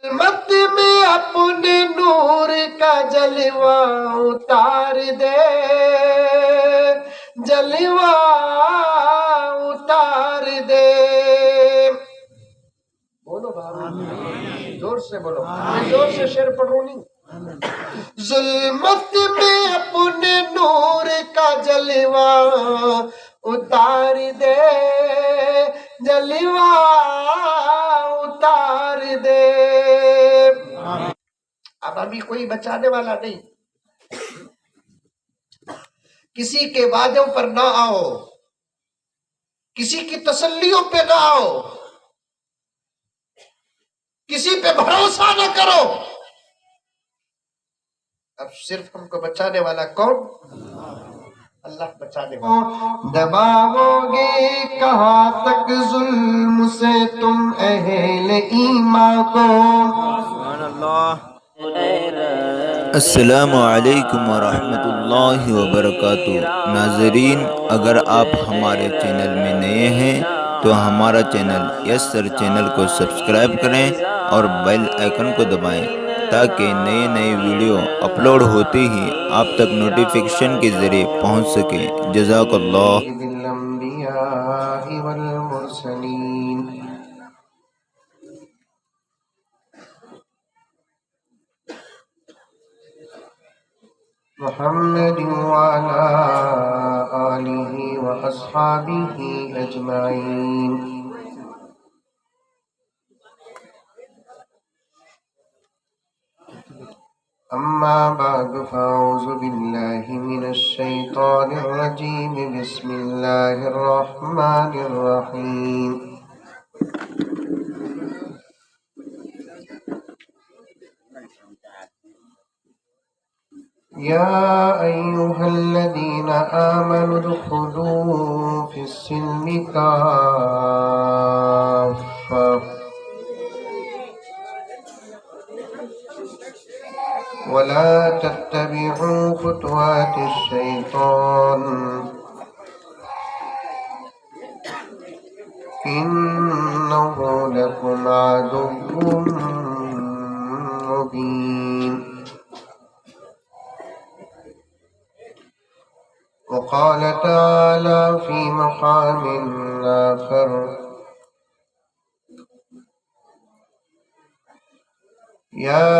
مت میں اپنے نور کا جلوہ اتار دے، جلوہ اتار دے۔ بولو بھائی، زور سے بولو، میں زور سے شعر پڑھوں نہیں۔ ظلمت میں اپنے نور کا جلوہ اتار دے، جلوہ اتار دے۔ اب ابھی کوئی بچانے والا نہیں، کسی کے وعدوں پر نہ آؤ، کسی کی تسلیوں پہ نہ آؤ، کسی پہ بھروسہ نہ کرو۔ اب صرف ہم کو بچانے والا کون؟ اللہ بچانے والا۔ دباؤ گے کہاں تک ظلم سے تم اہل ایمان کو؟ سبحان اللہ۔ السلام علیکم ورحمۃ اللہ وبرکاتہ۔ ناظرین، اگر آپ ہمارے چینل میں نئے ہیں تو ہمارا چینل یس سر چینل کو سبسکرائب کریں اور بیل آئیکن کو دبائیں تاکہ نئے ویڈیو اپلوڈ ہوتے ہی آپ تک نوٹیفیکیشن کے ذریعے پہنچ سکیں۔ جزاک اللہ۔ بالانبیاء والمرسلین محمد وعلى آلہ واصحابہ اجمعین۔ اما بعد فاعوذ باللہ من الشیطان الرجیم، بسم اللہ الرحمن الرحیم۔ يا أيها الذين آمنوا ادخلوا في السلم كافة ولا تتبعوا خطوات الشيطان إنه لكم عدو مبين۔ وقال تعالى في مقام آخر: يا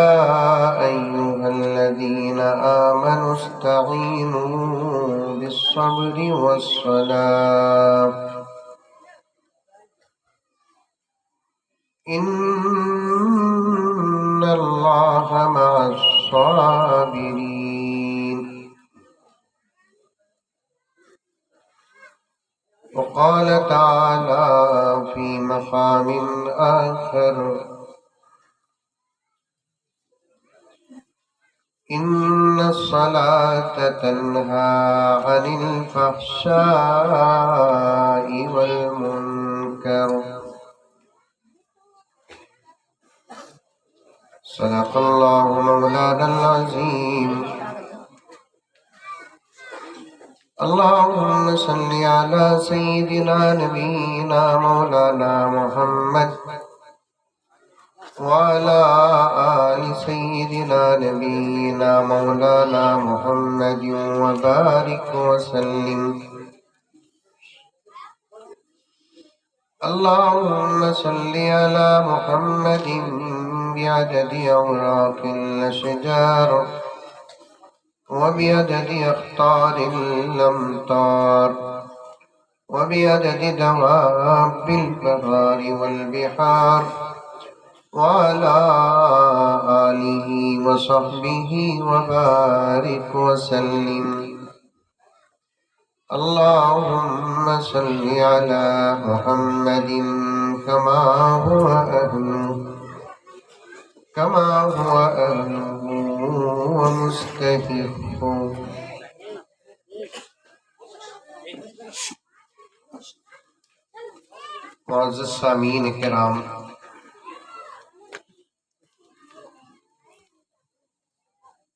أيها الذين آمنوا استعينوا بالصبر والصلاة إن الله مع الصابرين۔ وقال تعالى في مقام آخر: إن الصلاة تنهى عن الفحشاء والمنكر۔ صدق الله مولانا العظيم۔ اللهم صل على سيدنا نبينا مولانا محمد وعلى آل سيدنا نبينا مولانا محمد وبارك وسلم۔ اللهم صل على محمد بعدد أوراق الأشجار وبعدد أخطار الأمطار وبعدد دواب البحار والبحار وعلى آله وصحبه وبارك وسلم۔ اللهم صل على محمد كما هو أهله ومستحق۔ معزز سامعین کرام،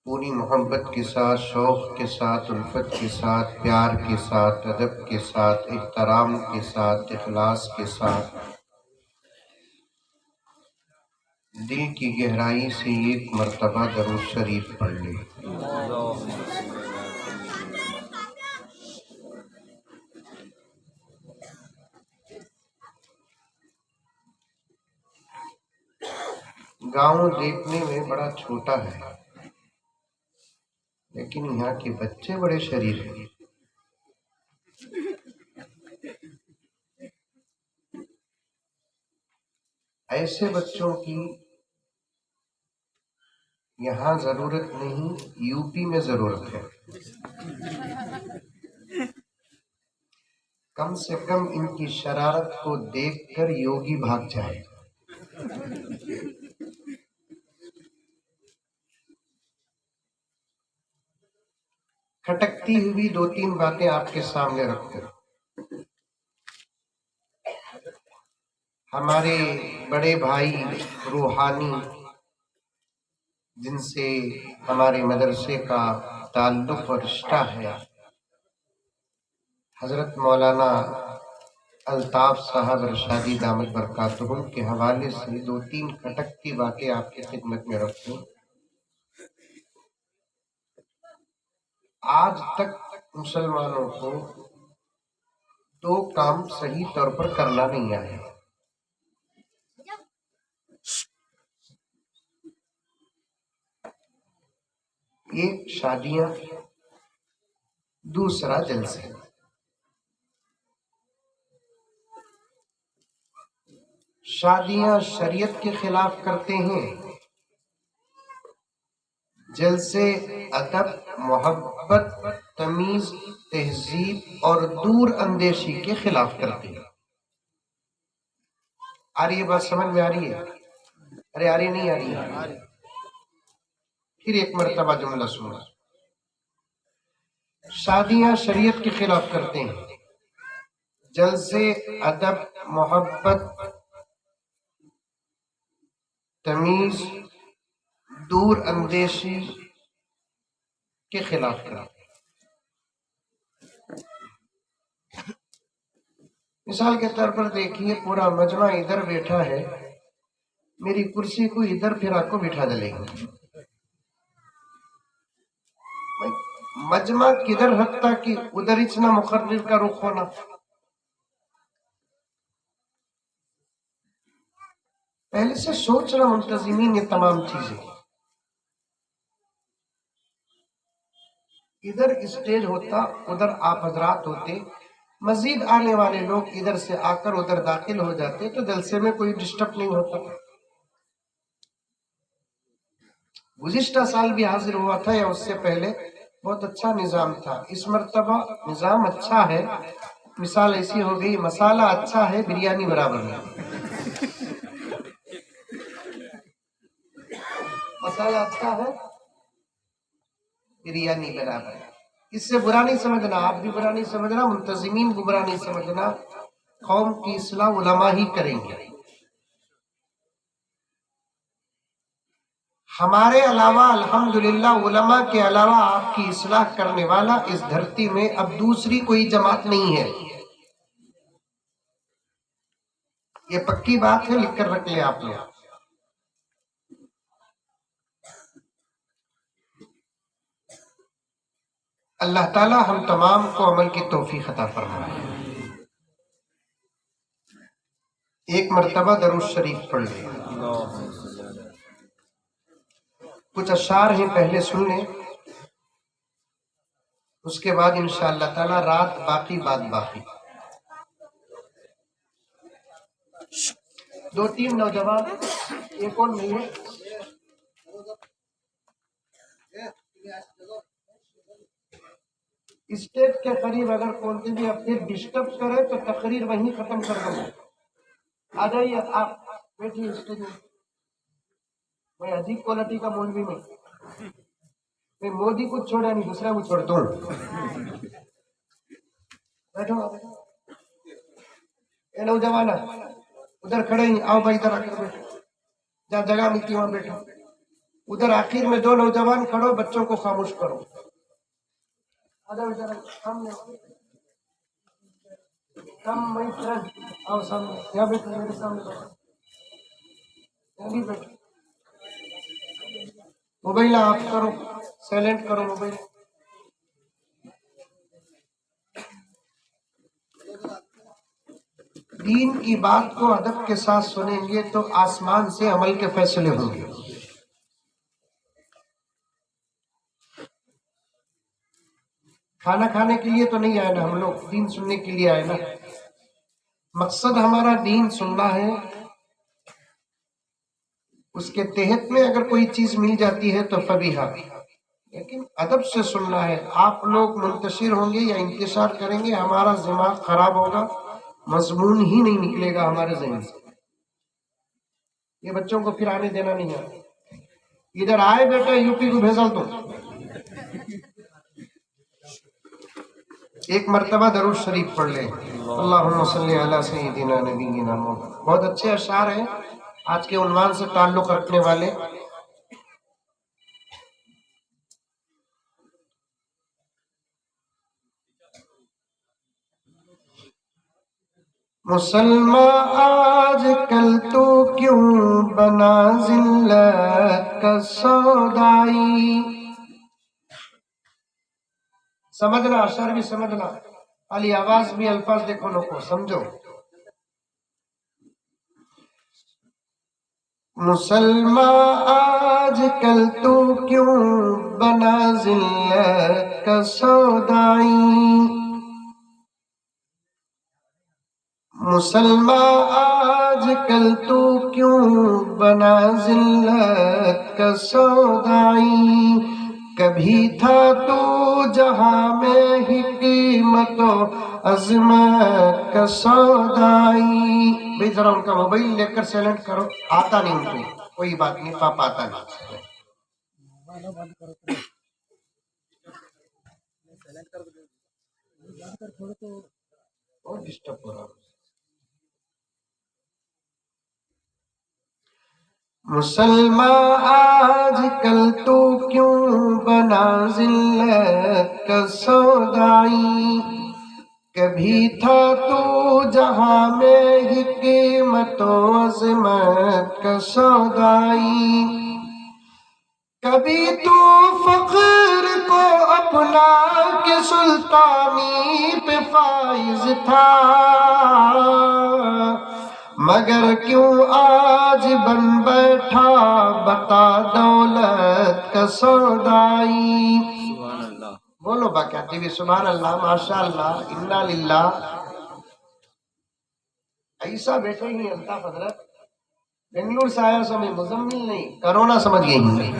پوری محبت کے ساتھ، شوق کے ساتھ، الفت کے ساتھ، پیار کے ساتھ، ادب کے ساتھ، احترام کے ساتھ، اخلاص کے ساتھ، دل کی گہرائی سے ایک مرتبہ درود شریف پڑھ لے۔ گاؤں دیکھنے میں بڑا چھوٹا ہے لیکن یہاں کے بچے بڑے شریف ہیں۔ ایسے بچوں کی یہاں ضرورت نہیں، یو پی میں ضرورت ہے۔ کم سے کم ان کی شرارت کو دیکھ کر یوگی بھاگ جائے۔ کھٹکتی ہوئی دو تین باتیں آپ کے سامنے رکھتے ہیں۔ ہمارے بڑے بھائی روحانی جن سے ہمارے مدرسے کا تعلق اور رشتہ ہے، حضرت مولانا الطاف صاحب ارشادی دامت برکاتہم کے حوالے سے دو تین کھٹکتی باتیں آپ کی خدمت میں رکھوں۔ آج تک مسلمانوں کو دو کام صحیح طور پر کرنا نہیں آیا۔ ایک شادیاں، دوسرا جلسے۔ شادیاں شریعت کے خلاف کرتے ہیں، جلسے ادب، محبت، تمیز، تہذیب اور دور اندیشی کے خلاف کرتے ہیں۔ آ رہی ہے بات سمجھ میں؟ آ رہی ہے؟ ارے آ رہی نہیں آ رہی ہے؟ پھر ایک مرتبہ جملہ سنا۔ شادیاں شریعت کے خلاف کرتے ہیں، جلسے ادب، محبت، تمیز، دور اندیشی کے خلاف کرتے ہیں۔ مثال کے طور پر دیکھیے، پورا مجمع ادھر بیٹھا ہے، میری کرسی کو ادھر پھرا کو بٹھا ڈلے گی۔ مجمع کدھر رکھتا کہ ادھر اتنا مقرر کا رخ ہونا۔ پہلے سے سوچنا منتظمین یہ تمام چیزیں۔ ادھر اسٹیج ہوتا، ادھر آپ حضرات ہوتے، مزید آنے والے لوگ ادھر سے آ کر ادھر داخل ہو جاتے تو جلسے میں کوئی ڈسٹرب نہیں ہوتا۔ گزشتہ سال بھی حاضر ہوا تھا یا اس سے پہلے، بہت اچھا نظام تھا۔ اس مرتبہ نظام اچھا ہے، مثال ایسی ہو گئی، مسالہ اچھا ہے، بریانی برابر نہیں۔ مسالہ اچھا ہے، بریانی برابر ہے۔ اس سے برا نہیں سمجھنا، آپ بھی برا نہیں سمجھنا، منتظمین کو برا نہیں سمجھنا۔ قوم کی اصلاح علماء ہی کریں گے۔ ہمارے علاوہ الحمدللہ علماء کے علاوہ آپ کی اصلاح کرنے والا اس دھرتی میں اب دوسری کوئی جماعت نہیں ہے۔ یہ پکی بات ہے، لکھ کر رکھ لیں آپ لوگ۔ اللہ تعالی ہم تمام کو عمل کی توفیق عطا فرمائے۔ ایک مرتبہ درود شریف پڑھ لیں۔ کچھ اشعار ہیں، پہلے سن لیں، اس کے بعد انشاءاللہ تعالی رات باقی بات باقی۔ دو تین نوجوان، ایک اور نہیں ہے، اسٹیج کے قریب اگر کوئی بھی اپنے ڈسٹرب کرے تو تقریر وہیں ختم کر دوں۔ آ جائیے آپ، بیٹھیے اسٹیج میں۔ میں عجیب کوالٹی کا مولوی نہیں، میں مودی کو چھوڑا نہیں، دوسرا کو چھوڑتا ہوں۔ بیٹھو اے نوجوان، ادھر کھڑے ہی آؤ بھائی، ادھر آ کر بیٹھو، جہاں جگہ ملتی وہاں بیٹھو۔ ادھر آخر میں دو نوجوان کھڑو، بچوں کو خاموش کرو۔ سامنے آؤ، سامنے یہاں بیٹھو، میرے سامنے بیٹھو، یہاں بھی بیٹھو۔ موبائل آف کرو، سائلنٹ کرو موبائل. دین کی بات کو ادب کے ساتھ سنیں گے تو آسمان سے عمل کے فیصلے ہوں گے. کھانا کھانے کے لیے تو نہیں آئے نا ہم لوگ، دین سننے کے لیے آئے نا. مقصد ہمارا دین سننا ہے. اس کے تحت میں اگر کوئی چیز مل جاتی ہے تو فبیہا، لیکن ادب سے سننا ہے. آپ لوگ منتشر ہوں گے یا انتشار کریں گے، ہمارا دماغ خراب ہوگا، مضمون ہی نہیں نکلے گا ہمارے ذہن سے. یہ بچوں کو پھر آنے دینا نہیں ہے. ادھر آئے بیٹا یو پی کو بھیجا تو ایک مرتبہ درود شریف پڑھ لیں. اللہم صلی علی سیدنا نبینا محمد. بہت اچھے اشعار ہیں آج کے عنوان سے تعلق رکھنے والے. مسلمان آج کل تو کیوں بنا ذلت کا سودائی. سمجھنا، اشعار بھی سمجھنا، علی آواز بھی الفاظ دیکھو لوگوں سمجھو. مسلمان آج کل تو کیوں بنا ذلت کا سودائی. مسلمان آج کل تو کیوں بنا ذلت کا سودائی. کبھی تھا تو جہاں میں حکمت و عظمت کا سودائی. بھائی ذرا ان کا موبائل لے کر سائلنٹ کرو. آتا نہیں ان کو، کوئی بات نہیں پاپا، آتا نہیں. اور ڈسٹرب ہو رہا. مسلمان آج کل تو کیوں بنا ذلت کا سودائی. کبھی تھا تو جہاں میں حکمت و عظمت کا سودائی. کبھی تو فخر کو اپنا کے سلطانی پہ فائز تھا، مگر کیوں آج بن بیٹھا بتا دولت کا سودائی. سبحان اللہ. بولو باقی ٹی وی سبحان اللہ، ماشاء اللہ، انا للہ. ایسا بیٹھے ہی الطاف حضرت بنگلور سے آیا سمجھ مزمل نہیں، کرونا سمجھ گئی.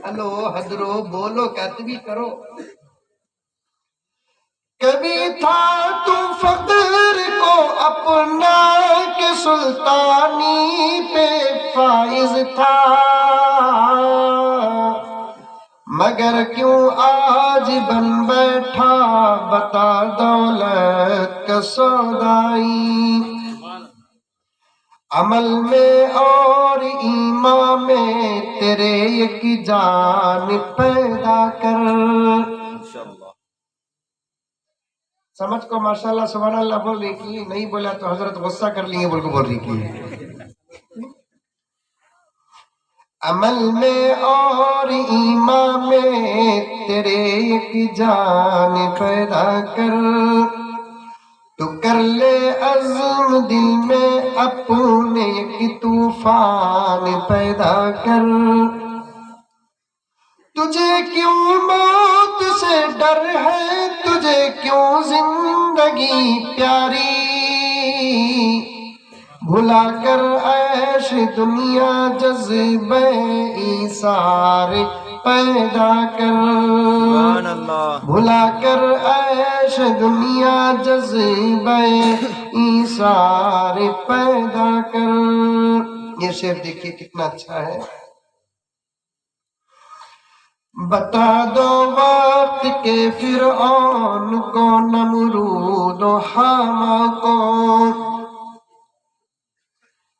ہلو حضرو بولو کاتبی کرو. کبھی تھا تو فخر کو اپنا کے سلطانی پہ فائز تھا، مگر کیوں آج بن بیٹھا بتا دولت کا سودائی. عمل میں اور ایمان میں تیرے ایک جان پیدا کر. سمجھ کو ماشاءاللہ سبحان اللہ بول رہی کی نہیں بولا تو حضرت غصہ کر لیں گے بول کو بول رہی کی. عمل میں اور ایمان میں تیرے ایک جان پیدا کر. تو کر لے عزم دل میں اپنے ایک طوفان پیدا کر. تجھے کیوں موت سے ڈر ہے، تجھے کیوں زندگی پیاری. بھلا کر عیش دنیا جذبہ ایثار پیدا کر. سبحان اللہ. بھلا کر عیش دنیا جذبہ ایثار پیدا کر. یہ شعر دیکھیے کتنا اچھا ہے. بتا دو وقت کے فرعون کو، نمرود و حاما کو.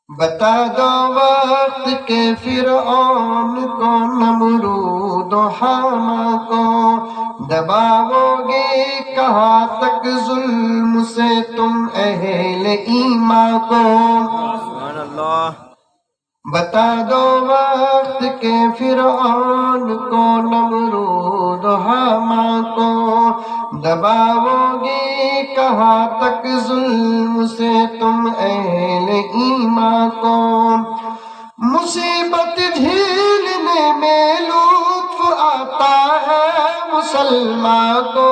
بتا دو وقت کے فرعون کو، نمرود و حاما کو. دباؤ گے کہاں تک ظلم سے تم اہل ایمان کو. سبحان اللہ. بتا دو وقت کے کے فرعون کو، نمرود و حامان کو، دباؤ گے کہاں تک ظلم سے تم اہل ایمان کو، مصیبت جھیلنے میں لطف آتا ہے مسلمان کو،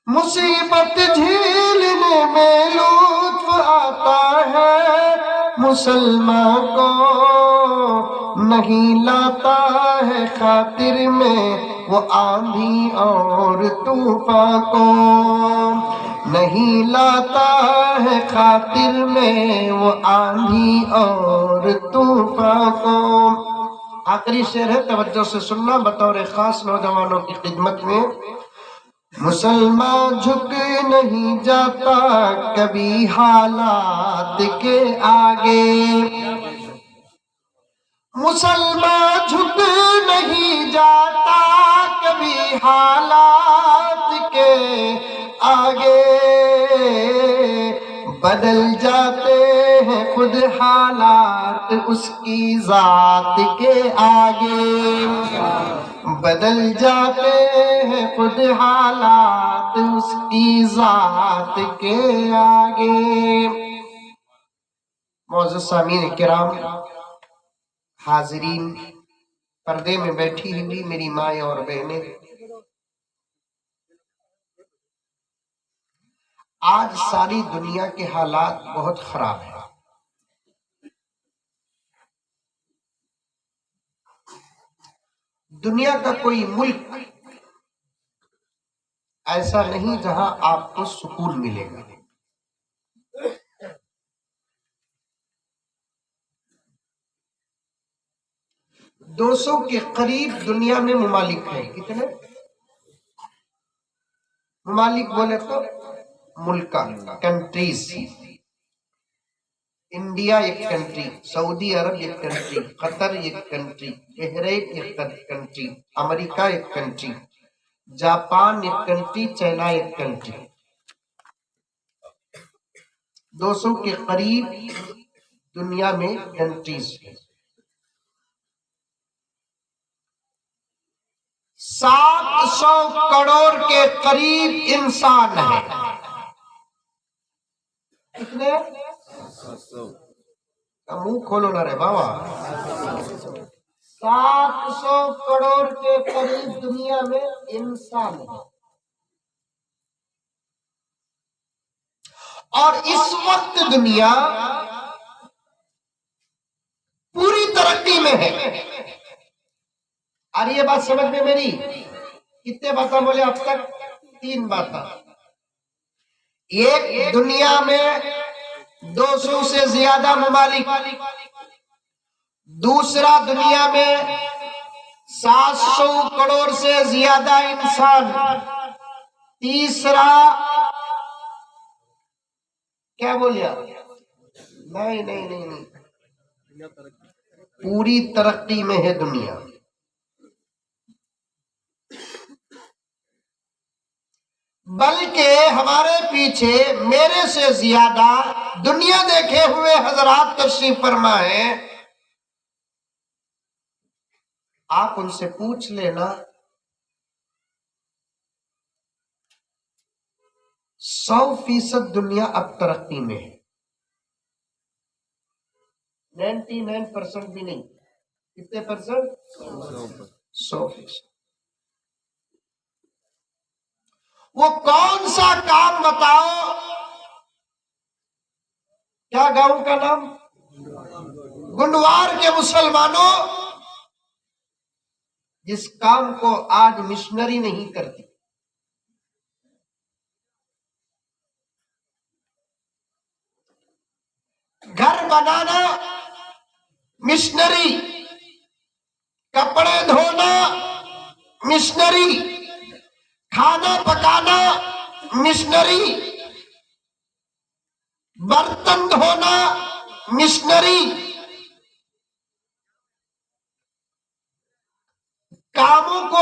مصیبت جھیلنے میں لطف آتا ہے مسلمان کو، نہیں لاتا ہے خاطر میں وہ آندھی اور طوفان کو، نہیں لاتا ہے خاطر میں وہ آندھی اور طوفان کو۔ آخری شعر ہے، توجہ سے سننا بطور خاص نوجوانوں کی خدمت میں۔ مسلمان جھک نہیں جاتا کبھی حالات کے آگے، مسلمان جھک نہیں جاتا کبھی حالات کے آگے، بدل جاتے ہیں خود حالات اس کی ذات کے آگے، بدل جاتے ہیں خود حالات اس کی ذات کے آگے۔ معزز سامعین کرام، حاضرین، پردے میں بیٹھی ہوئی میری مائیں اور بہنیں، آج ساری دنیا کے حالات بہت خراب ہیں۔ دنیا کا کوئی ملک ایسا نہیں جہاں آپ کو سکون ملے گا۔ 200 کے قریب دنیا میں ممالک ہیں۔ کتنے ممالک بولے تو ملکہ، کنٹریز۔ انڈیا ایک کنٹری، سعودی عرب ایک کنٹری، قطر ایک کنٹری، بحرین ایک کنٹری، امریکہ ایک کنٹری، جاپان ایک کنٹری، چائنا ایک کنٹری۔ 200 کے قریب دنیا میں کنٹریز ہیں۔ 700 کروڑ کے قریب انسان ہیں۔ کتنے؟ منہ کھولو نہ رے بابا۔ 700 کروڑ کے قریب دنیا میں انسان ہیں، اور اس وقت دنیا پوری ترقی میں ہے۔ اور یہ بات سمجھ میں میری کتنے باتیں بولے اب تک؟ 3 باتیں۔ ایک، دنیا میں 200 سے زیادہ ممالک۔ دوسرا، دنیا میں 700 کروڑ سے زیادہ انسان۔ تیسرا، کیا بولیا؟ نہیں، پوری ترقی میں ہے دنیا۔ بلکہ ہمارے پیچھے میرے سے زیادہ دنیا دیکھے ہوئے حضرات تشریف فرما ہیں۔ آپ ان سے پوچھ لینا، 100% دنیا اب ترقی میں ہے۔ 99% بھی نہیں۔ کتنے پرسنٹ؟ 100%۔ وہ کون سا کام بتاؤ؟ کیا گاؤں کا نام؟ گنڈوار کے مسلمانوں، جس کام کو آج مشنری نہیں کرتی۔ گھر بنانا مشنری، کپڑے دھونا مشنری، کھانا پکانا مشنری، برتن دھونا مشنری، کاموں کو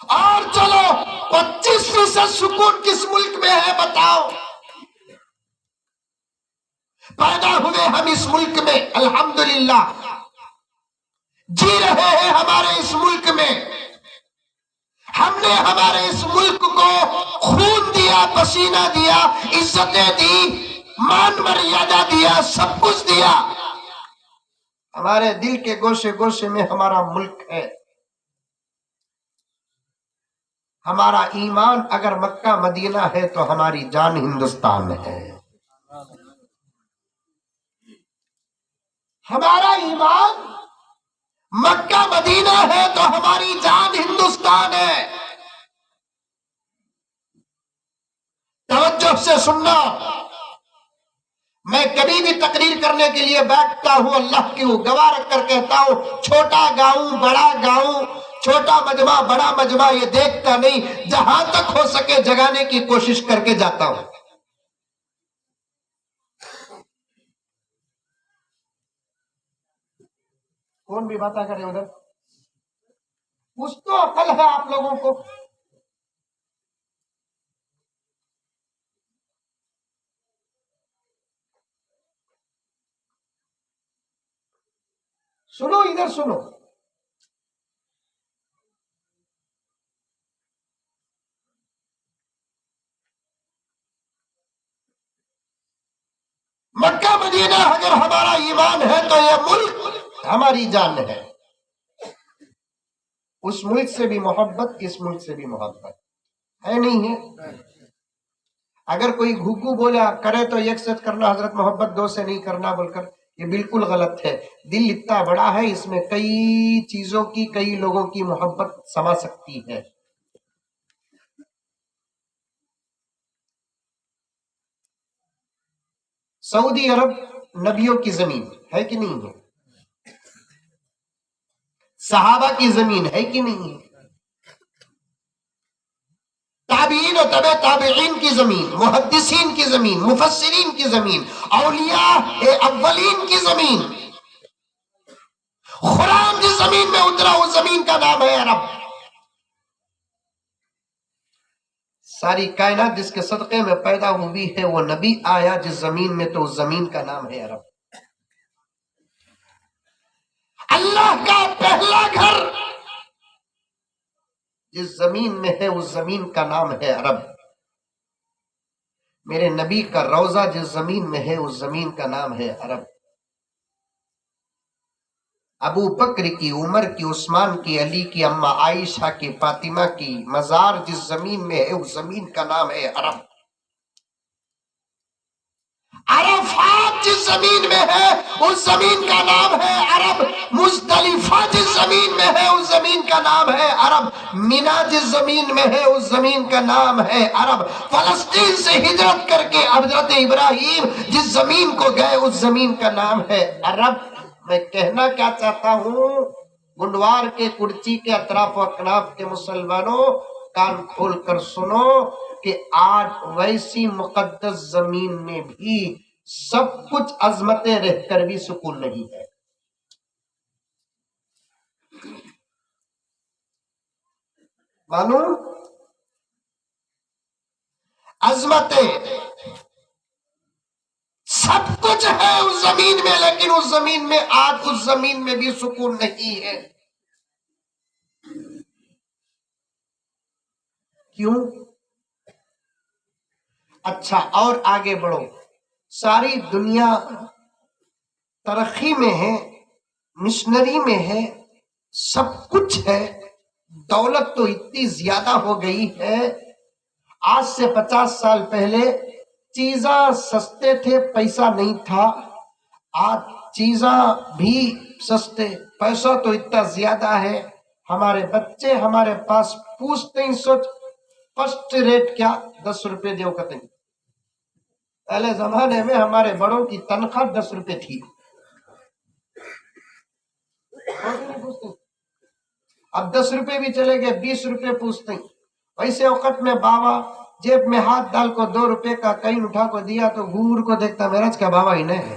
اور چلو 25% سکون کس ملک میں ہے بتاؤ؟ پیدا ہوئے ہم اس ملک میں، الحمدللہ جی رہے ہیں ہمارے اس ملک میں، ہم نے ہمارے اس ملک کو خون دیا، پسینہ دیا، عزتیں دی، مان مریادہ دیا، سب کچھ دیا۔ ہمارے دل کے گوشے گوشے میں ہمارا ملک ہے۔ ہمارا ایمان اگر مکہ مدینہ ہے تو ہماری جان ہندوستان ہے۔ ہمارا ایمان مکہ مدینہ ہے تو ہماری جان ہندوستان ہے۔ توجہ سے سننا، میں کبھی بھی تقریر کرنے کے لیے بیٹھتا ہوں اللہ کی گواہ رکھ کر کہتا ہوں، چھوٹا گاؤں بڑا گاؤں، چھوٹا مجمع بڑا مجمع یہ دیکھتا نہیں، جہاں تک ہو سکے جگانے کی کوشش کر کے جاتا ہوں۔ کون بھی باتیں کرے ادھر؟ کچھ تو عقل ہے آپ لوگوں کو۔ سنو ادھر سنو، مکہ مدینہ اگر ہمارا ایمان ہے تو یہ ملک ہماری جان ہے۔ اس ملک سے بھی محبت، اس ملک سے بھی محبت ہے، نہیں ہے؟ اگر کوئی گھوگو بولا کرے تو ایک سے کرنا حضرت، محبت دو سے نہیں کرنا بول کر، یہ بالکل غلط ہے۔ دل اتنا بڑا ہے، اس میں کئی چیزوں کی، کئی لوگوں کی محبت سما سکتی ہے۔ سعودی عرب نبیوں کی زمین ہے کہ نہیں ہے؟ صحابہ کی زمین ہے کہ نہیں ہے؟ تابعین و تبع تابعین کی زمین، محدثین کی زمین، مفسرین کی زمین، اولیاء اولین کی زمین۔ قرآن جس زمین میں اترا اس زمین کا نام ہے عرب۔ ساری کائنات جس کے صدقے میں پیدا ہوئی ہے وہ نبی آیا جس زمین میں تو اس زمین کا نام ہے عرب۔ اللہ کا پہلا گھر جس زمین میں ہے اس زمین کا نام ہے عرب۔ میرے نبی کا روضہ جس زمین میں ہے اس زمین کا نام ہے عرب۔ ابو بکر کی، عمر کی، عثمان کی، علی کی، اماں عائشہ کی، فاطمہ کی مزار جس زمین میں ہے اس زمین کا نام ہے عرب۔ عرفات جس زمین میں ہے اس زمین کا نام ہے عرب۔ مزدلفہ جس زمین میں ہے اس زمین کا نام ہے عرب۔ مینا جس زمین میں ہے اس زمین کا نام ہے عرب۔ فلسطین سے ہجرت کر کے حضرت ابراہیم جس زمین کو گئے اس زمین کا نام ہے عرب۔ میں کہنا کیا چاہتا ہوں، گنڈوار کے کڑچی کے اطراف و اکناف کے مسلمانوں کان کھول کر سنو کہ آج ویسی مقدس زمین میں بھی سب کچھ عظمتیں رہ کر بھی سکون نہیں ہے۔ معلوم؟ عظمتیں سب کچھ ہے اس زمین میں، لیکن اس زمین میں آج اس زمین میں بھی سکون نہیں ہے۔ کیوں؟ اچھا اور آگے بڑھو، ساری دنیا ترقی میں ہے، مشنری میں ہے، سب کچھ ہے، دولت تو اتنی زیادہ ہو گئی ہے۔ آج سے 50 سال پہلے چیزاں سستے تھے، پیسہ نہیں تھا۔ آج چیزاں بھی سستے، پیسہ تو اتنا زیادہ ہے۔ ہمارے بچے ہمارے پاس پوچھتے ہی سوچ فرسٹ ریٹ کیا 10 روپے دیو کتے۔ پہلے زمانے میں ہمارے بڑوں کی تنخواہ 10 روپے تھی، اب 10 روپے بھی چلے گئے، 20 روپے پوچھتے ہیں۔ ویسے وقت میں بابا جیب میں ہاتھ ڈال کو 2 روپے کا کہیں اٹھا کو دیا تو گور کو دیکھتا میراج کا بابا ہی نہیں ہے۔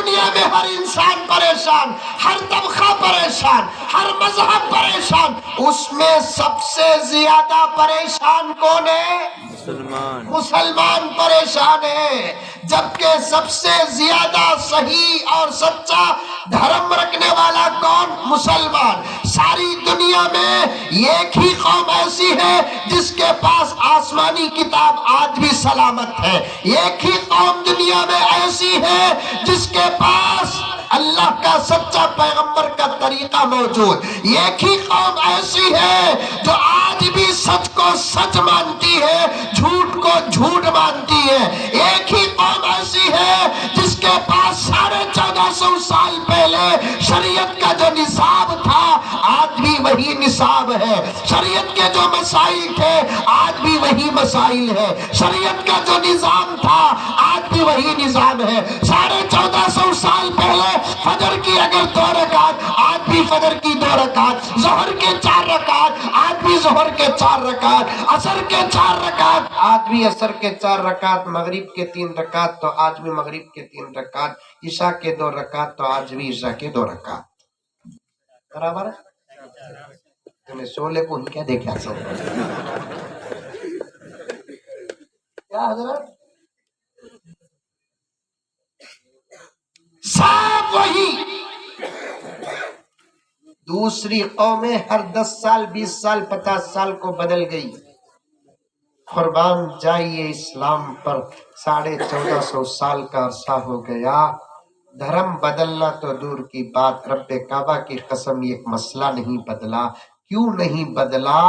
دنیا میں ہر انسان پریشان، ہر طبقہ پریشان، ہر مذہب پریشان، اس میں سب سے زیادہ پریشان کون ہے؟ مسلمان پریشان ہے۔ جبکہ سب سے زیادہ صحیح اور سچا دھرم رکھنے والا کون؟ مسلمان۔ ساری دنیا میں ایک ہی قوم ایسی ہے جس کے پاس آسمانی کتاب آج بھی سلامت ہے، ایک ہی قوم دنیا میں ایسی ہے جس کے پاس اللہ کا سچا پیغمبر کا طریقہ موجود، ایک ہی قوم ایسی ہے جو آج بھی سچ کو سچ مانتی ہے، جھوٹ کو جھوٹ مانتی ہے، ایک ہی قوم ایسی ہے جس کے پاس 1450 سال پہلے شریعت کا جو نصاب تھا آج بھی وہی نصاب ہے، شریعت کے جو مسائل تھے آج بھی وہی مسائل ہے، شریعت کا جو نظام تھا آج بھی وہی نظام ہے۔ 1450 سال پہلے فجر کی اگر 2 رکعت آج بھی فجر کی 2 رکعت، ظہر کے 4 رکعت آج بھی ظہر کے 4 رکعت، عصر کے 4 رکعت آج بھی عصر کے 4 رکعت، مغرب کے 3 رکعت تو آج بھی مغرب کے 3 رکعت، عشاء کے 2 رکعت تو آج بھی عشاء کے 2 رکعت۔ برابر ہے؟ تمہیں شعلے کو ہی کیا دیکھا سو کیا حضرت سب وہی۔ دوسری قومیں ہر 10 سال 20 سال 50 سال کو بدل گئی، قربان جائیے اسلام پر 1450 سال کا عرصہ ہو گیا، دھرم بدلنا تو دور کی بات، رب کعبہ کی قسم ایک مسئلہ نہیں بدلا۔ کیوں نہیں بدلا؟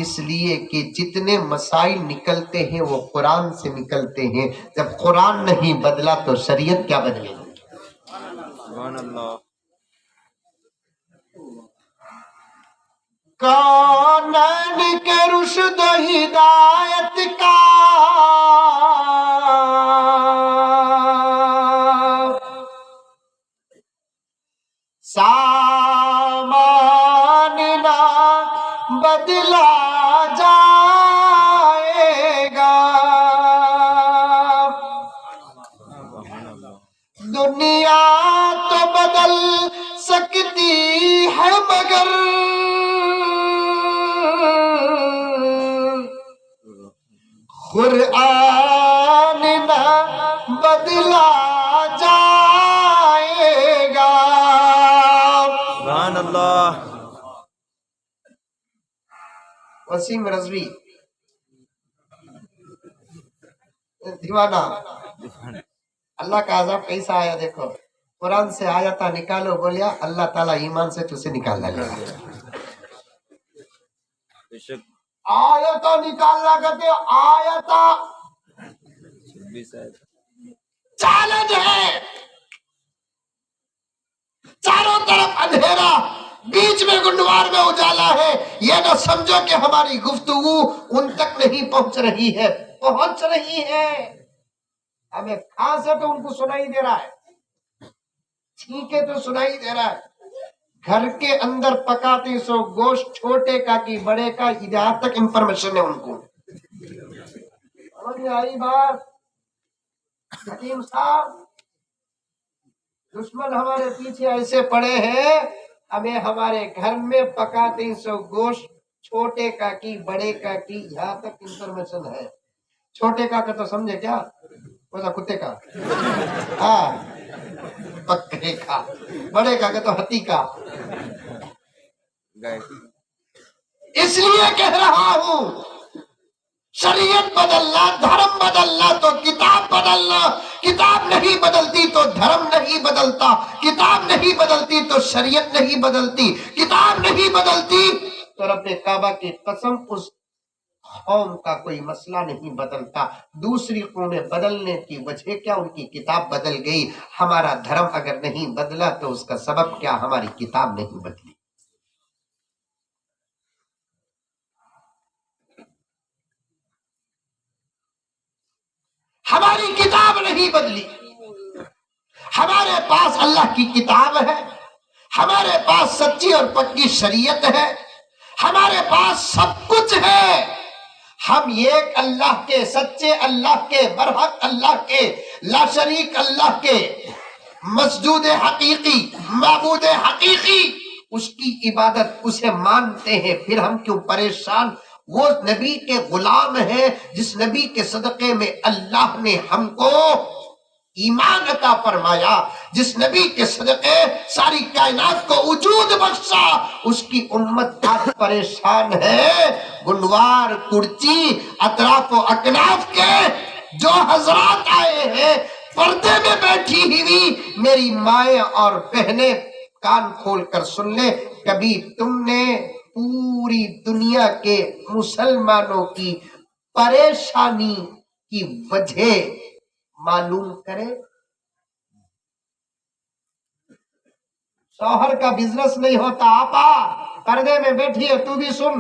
اس لیے کہ جتنے مسائل نکلتے ہیں وہ قرآن سے نکلتے ہیں، جب قرآن نہیں بدلا تو شریعت کیا بدلے گی؟ سبحان اللہ۔ کونین کے رشد و ہدایت کا سامان نہ بدلا جائے گا، دنیا تو بدل سکتی ہے مگر قرآن نہ بدلا جائے گا۔ سبحان اللہ۔ وسیم رضوی دیوانہ، اللہ کا عذاب کیسا آیا دیکھو، قرآن سے آیتہ نکالو، بولیا اللہ تعالیٰ ایمان سے تجھے نکال لے گا۔ آیتہ نکالنا کہتے آیتہ چیلنج ہے، چاروں طرف اندھیرا، بیچ میں گنوار میں اجالا ہے، یہ نہ سمجھو کہ ہماری گفتگو ان تک نہیں پہنچ رہی ہے، پہنچ رہی ہے۔ ہمیں خاص ہے تو ان کو سنائی دے رہا ہے، چھینکے تو سنائی دے رہا ہے۔ گھر کے اندر پکاتے سو گوشت چھوٹے کا کی بڑے کا، یہاں تک انفارمیشن ہے ان کو۔ سمجھ میں آئی بات؟ حکیم صاحب، دشمن ہمارے پیچھے ایسے پڑے ہیں، ہمیں ہمارے گھر میں پکاتے سو گوشت چھوٹے کا کی بڑے کا کی، یہاں تک انفارمیشن ہے۔ چھوٹے کا تو سمجھے کیا؟ وہ کتے کا، ہاں بکرے کا، بڑے کا تو ہاتھی کا۔ اس لیے کہہ رہا ہوں شریعت بدلنا، دھرم بدلنا تو کتاب بدلنا، کتاب نہیں بدلتی تو دھرم نہیں بدلتا، کتاب نہیں بدلتی تو شریعت نہیں بدلتی، کتاب نہیں بدلتی تو رب کعبہ کی قسم اس قوم کا کوئی مسئلہ نہیں بدلتا۔ دوسری قومیں بدلنے کی وجہ کیا؟ ان کی کتاب بدل گئی۔ ہمارا دھرم اگر نہیں بدلا تو اس کا سبب کیا؟ ہماری کتاب نہیں بدلی۔ ہماری کتاب نہیں بدلی، ہمارے پاس اللہ کی کتاب ہے، ہمارے پاس سچی اور پکی شریعت ہے، ہمارے پاس سب کچھ ہے۔ ہم ایک اللہ کے، سچے اللہ کے، برحق اللہ کے، لا شریک اللہ کے مسجود حقیقی، معبود حقیقی، اس کی عبادت اسے مانتے ہیں، پھر ہم کیوں پریشان؟ وہ نبی کے غلام ہیں جس نبی کے صدقے میں اللہ نے ہم کو ایمان عطا فرمایا، جس نبی کے صدقے ساری کائنات کو وجود بخشا، اس کی امت آج پریشان ہے۔ گنوار کرچی اطراف و اکناف کے جو حضرات آئے ہیں، پردے میں بیٹھی ہوئی میری مائیں اور بہنیں کان کھول کر سن لے، کبھی تم نے پوری دنیا کے مسلمانوں کی پریشانی کی وجہ معلوم کرے؟ شوہر کا بزنس نہیں ہوتا، آپا پردے میں بیٹھی ہے تو بھی سن،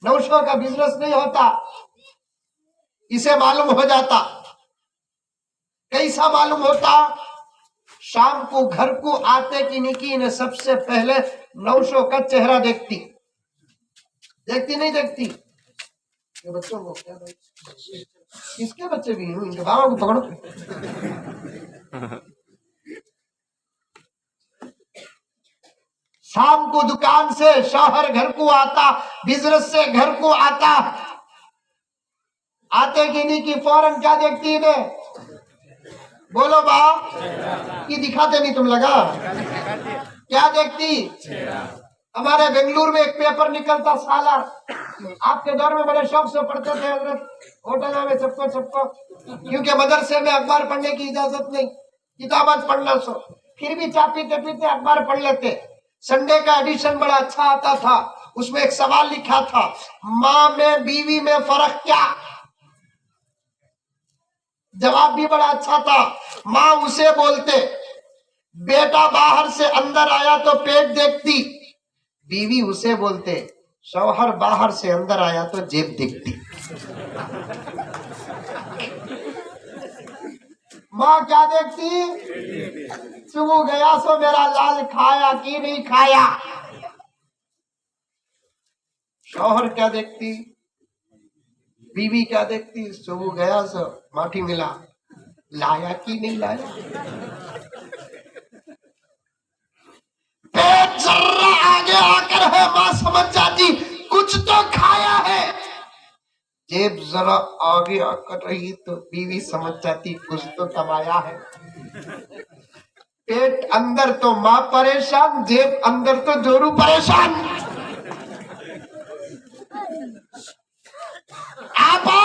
نوشوں کا بزنس نہیں ہوتا، اسے معلوم ہو جاتا۔ کیسا معلوم ہوتا؟ شام کو گھر کو آتے کی نکی نے سب سے پہلے نوشوں کا چہرہ دیکھتی نہیں دیکھتی؟ یہ بچوں کو کیا کس کے بچے بھی ہیں؟ ان کے بابا کو پکڑو۔ شام کو دکان سے شوہر گھر کو آتا، بزنس سے گھر کو آتا، آتے کی نکی فوراً کیا دیکھتی ہے؟ بولو با، یہ دکھاتے نہیں تم لگا؟ کیا دیکھتی؟ ہمارے بنگلور میں ایک پیپر نکلتا سالار، آپ کے دور میں بڑے شوق سے پڑھتے تھے حضرت، ہوٹلوں میں سب کو، کیونکہ مدرسے میں اخبار پڑھنے کی اجازت نہیں، کتابت پڑھنا سو، پھر بھی چائے پیتے پیتے اخبار پڑھ لیتے۔ سنڈے کا ایڈیشن بڑا اچھا آتا تھا، اس میں ایک سوال لکھا تھا، ماں میں بیوی میں فرق کیا؟ جواب بھی بڑا اچھا تھا، ماں اسے بولتے بیٹا باہر سے اندر آیا تو پیٹ دیکھتی، بیوی اسے بولتے شوہر باہر سے اندر آیا تو جیب دیکھتی۔ ماں کیا دیکھتی؟ صبح گیا سو میرا لال کھایا کہ نہیں کھایا۔ شوہر کیا دیکھتی؟ بیوی کیا دیکھتی؟ صبح گیا سو ماٹھی ملا، لایا کہ نہیں لایا۔ پیٹ ذرہ آگے آ کر ہے ماں سمجھ جاتی کچھ تو کھایا ہے، جیب ذرا آگے آ کر رہی تو بیوی سمجھ جاتی کچھ تو کمایا ہے۔ پیٹ اندر تو ماں پریشان، جیب اندر تو جورو پریشان۔ آپا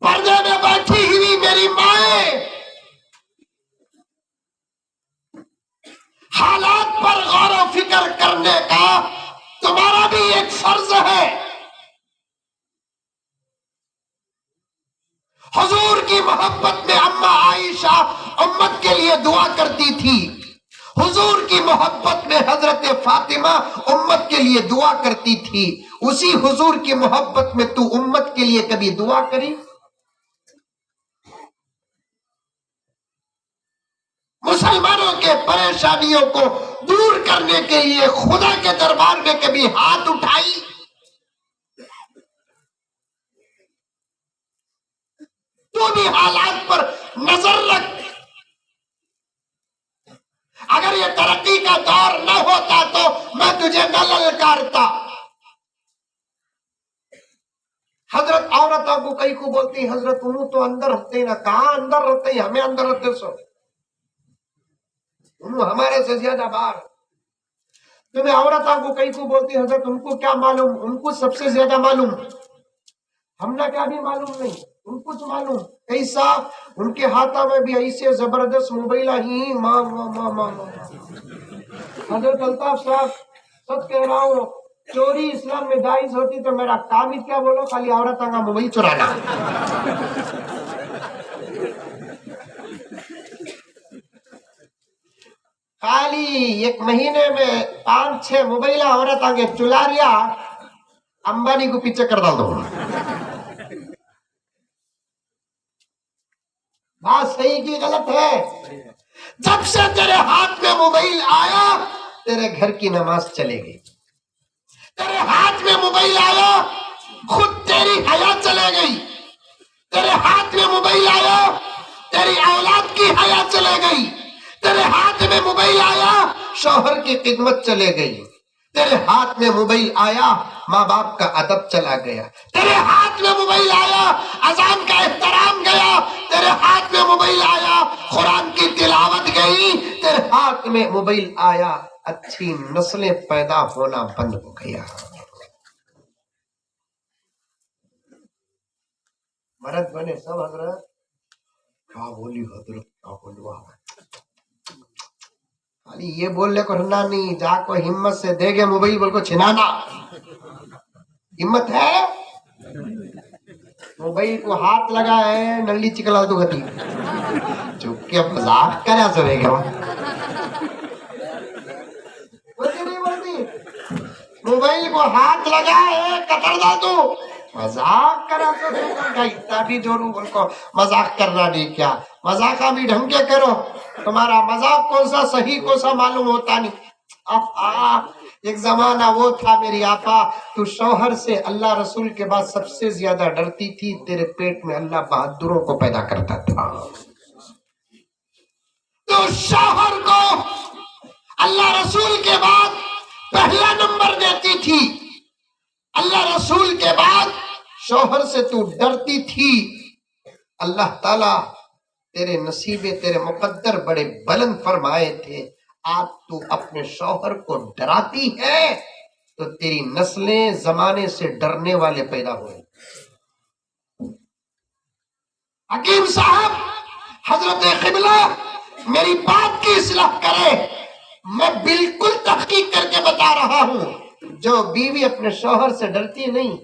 پردے میں بیٹھی ہوئی میری مائیں، حالات پر غور و فکر کرنے کا تمہارا بھی ایک فرض ہے۔ حضور کی محبت میں اماں عائشہ امت کے لیے دعا کرتی تھی، حضور کی محبت میں حضرت فاطمہ امت کے لیے دعا کرتی تھی، اسی حضور کی محبت میں تو امت کے لیے کبھی دعا کری؟ مسلمانوں کے پریشانیوں کو دور کرنے کے لیے خدا کے دربار میں کبھی ہاتھ اٹھائی؟ تو بھی حالات پر نظر رکھ، اگر یہ ترقی کا دور نہ ہوتا تو میں تجھے نہ للکارتا۔ حضرت عورتوں کو کئی کو بولتی حضرت انہوں تو اندر رہتے نہ، کہاں اندر رہتے ہیں، ہمیں اندر رہتے سو، انہوں ہمارے سے زیادہ باہر۔ تمہیں عورتوں کو کئی کو بولتی حضرت ان کو کیا معلوم، ان کو سب سے زیادہ معلوم، ہم نے کیا بھی معلوم نہیں، ان کو تو معلوم۔ ایسا ان کے ہاتھوں میں بھی ایسے زبردست موبائل ہی ماں ماں ماں ماں ماں۔ حضرت الطاف صاحب سچ کہہ رہا ہوں، چوری اسلام میں جائز ہوتی تو میرا کام ہی کیا بولو، خالی عورتوں کا موبائل چرانا۔ خالی ایک مہینے میں 5-6 موبائل عورت آگے چلا رہا، امبانی کو پیچھے کر ڈال دو۔ بات صحیح کی غلط ہے؟ جب سے تیرے ہاتھ میں موبائل آیا تیرے گھر کی نماز چلے گئی، تیرے ہاتھ میں موبائل آیا خود تیری حیا چلے گئی، تیرے ہاتھ میں موبائل آیا، تیری اولاد کی حیا چلے گئی، تیرے ہاتھ میں موبائل آیا، شوہر کی خدمت چلے گئی، تیرے ہاتھ میں موبائل آیا، ماں باپ کا ادب چلا گیا، تیرے ہاتھ میں موبائل آیا، اذان کا احترام گیا، تیرے ہاتھ میں موبائل آیا، قرآن کی تلاوت گئی، تیرے ہاتھ میں موبائل آیا، اچھی نسلیں پیدا ہونا بند ہو گیا۔ مرد بنے سب حضرت، کیا بولی حضرت، کیا بولوا، خالی یہ بولنے کو رہنا نہیں، جا کو ہمت سے دے گے موبائل بول کو چھنانا، ہمت ہے؟ موبائل کو ہاتھ لگا ہے، نلی چکلا تو گتی چپ کے مذاق کریا سوے گا، بولتی نہیں بولتی، موبائل کو ہاتھ لگا ہے، کتر دا تو مذاق کرا سوے گا، اتنا بھی جوڑوں بول کو مذاق کرنا نہیں، کیا مذاقہ بھی ڈھنگ کے کرو، تمہارا مذاق کون سا صحیح کون سا معلوم ہوتا نہیں۔ ایک زمانہ وہ تھا میری آپا، تو شوہر سے اللہ رسول کے بعد سب سے زیادہ ڈرتی تھی، تیرے پیٹ میں اللہ بہادروں کو پیدا کرتا تھا، تو شوہر کو اللہ رسول کے بعد پہلا نمبر دیتی تھی، اللہ رسول کے بعد شوہر سے تو ڈرتی تھی، اللہ تعالیٰ تیرے نصیبے تیرے مقدر بڑے بلند فرمائے تھے، آج تو اپنے شوہر کو ڈراتی ہے تو تیری نسلیں زمانے سے ڈرنے والے پیدا ہوئے۔ حکیم صاحب حضرت قبلہ میری بات کی اصلاح کرے، میں بالکل تحقیق کر کے بتا رہا ہوں، جو بیوی اپنے شوہر سے ڈرتی نہیں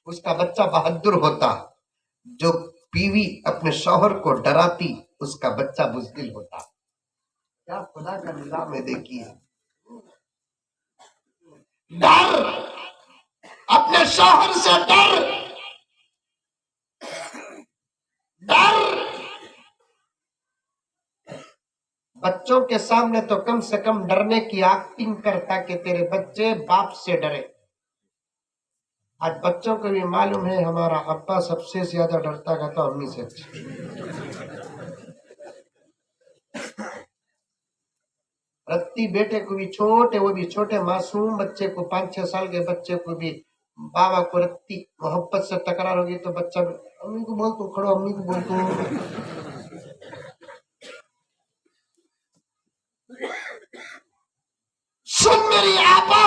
اس کا بچہ بہادر ہوتا، جو بیوی اپنے شوہر کو ڈراتی اس کا بچہ بزدل ہوتا۔ کیا خدا کا نظام ہے، دیکھیے، ڈر، اپنے شوہر سے ڈر، ڈر، بچوں کے سامنے تو کم سے کم ڈرنے کی ایکٹنگ کرتا کہ تیرے بچے باپ سے ڈرے۔ آج بچوں کو بھی معلوم ہے ہمارا ابا سب سے زیادہ ڈرتا گا تو امی سے، رتی بیٹے کو بھی چھوٹے، وہ بھی چھوٹے معصوم بچے کو، 5-6 سال کے بچے کو بھی بابا کو رتی محبت سے تکرار ہوگی تو بچہ امی کو بول تو کھڑو، امی کو بول تو۔ سن میری آپا،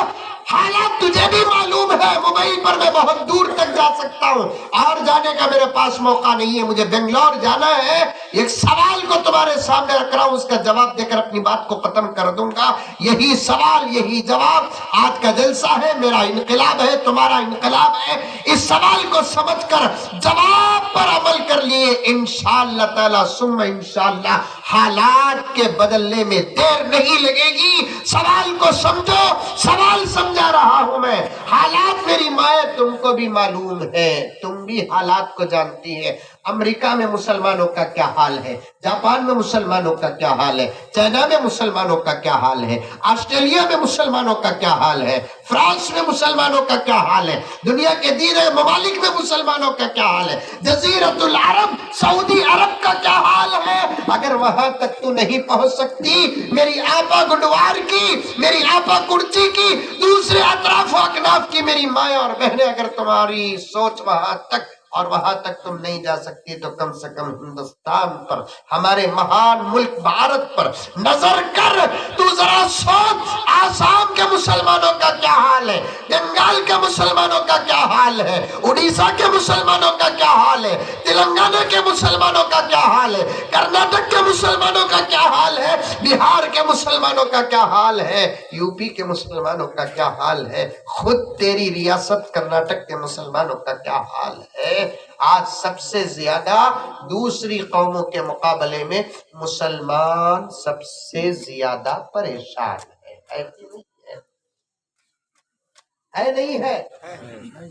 حالات تجھے بھی معلوم ہے، موبائل پر میں بہت دور تک جا سکتا ہوں، اور جانے کا میرے پاس موقع نہیں ہے، مجھے بنگلور جانا ہے، ایک سوال کو تمہارے سامنے رکھ رہا ہوں، اس کا جواب دے کر اپنی بات کو ختم کر دوں گا، یہی سوال یہی جواب، آج کا جلسہ ہے، میرا انقلاب ہے، تمہارا انقلاب ہے، اس سوال کو سمجھ کر جواب پر عمل کر لیے، انشاءاللہ تعالی ثم انشاءاللہ حالات کے بدلنے میں دیر نہیں لگے گی۔ سوال کو سمجھو، سوال سمجھا رہا ہوں میں، حالات میری مائیں تم کو بھی معلوم ہے، تم بھی حالات کو جانتی ہے، امریکہ میں مسلمانوں کا کیا حال ہے، جاپان میں مسلمانوں کا کیا حال ہے، چائنا میں مسلمانوں کا کیا حال ہے، آسٹریلیا میں مسلمانوں کا کیا حال ہے، فرانس میں مسلمانوں کا کیا حال ہے، دنیا کے دیگر ممالک میں مسلمانوں کا کیا حال ہے، جزیرۃ العرب سعودی عرب کا کیا حال ہے۔ اگر وہاں تک تو نہیں پہنچ سکتی، میری آپا گڈوار کی، میری آپا کرچی کی، دوسرے اطراف و اکناف کی میری مائیں اور بہنیں، اگر تمہاری سوچ وہاں تک اور وہاں تک تم نہیں جا سکتی تو کم سے کم ہندوستان پر، ہمارے مہان ملک بھارت پر نظر کر، تو ذرا سوچ، آسام کے مسلمانوں کا کیا حال ہے، بنگال کے مسلمانوں کا کیا حال ہے، اڑیسہ کے مسلمانوں کا کیا حال ہے، تلنگانہ کے مسلمانوں کا کیا حال ہے، کرناٹک کے مسلمانوں کا کیا حال ہے، بہار کے مسلمانوں کا کیا حال ہے، یو پی کے مسلمانوں کا کیا حال ہے، خود تیری ریاست کرناٹک کے مسلمانوں کا کیا حال ہے۔ آج سب سے زیادہ دوسری قوموں کے مقابلے میں مسلمان سب سے زیادہ پریشان ہے کہ نہیں ہے؟ ہے نہیں ہے؟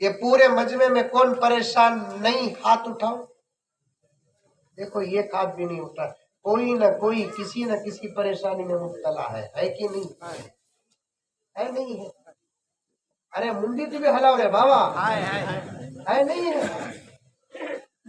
یہ پورے مجمع میں کون پریشان نہیں، ہاتھ اٹھاؤ، دیکھو یہ ہاتھ بھی نہیں اٹھا، کوئی نہ کوئی کسی نہ کسی پریشانی میں مبتلا ہے کہ نہیں ہے؟ نہیں ہے؟ ارے منڈی تو بھی ہلاو رہے بابا، ہے نہیں ہے؟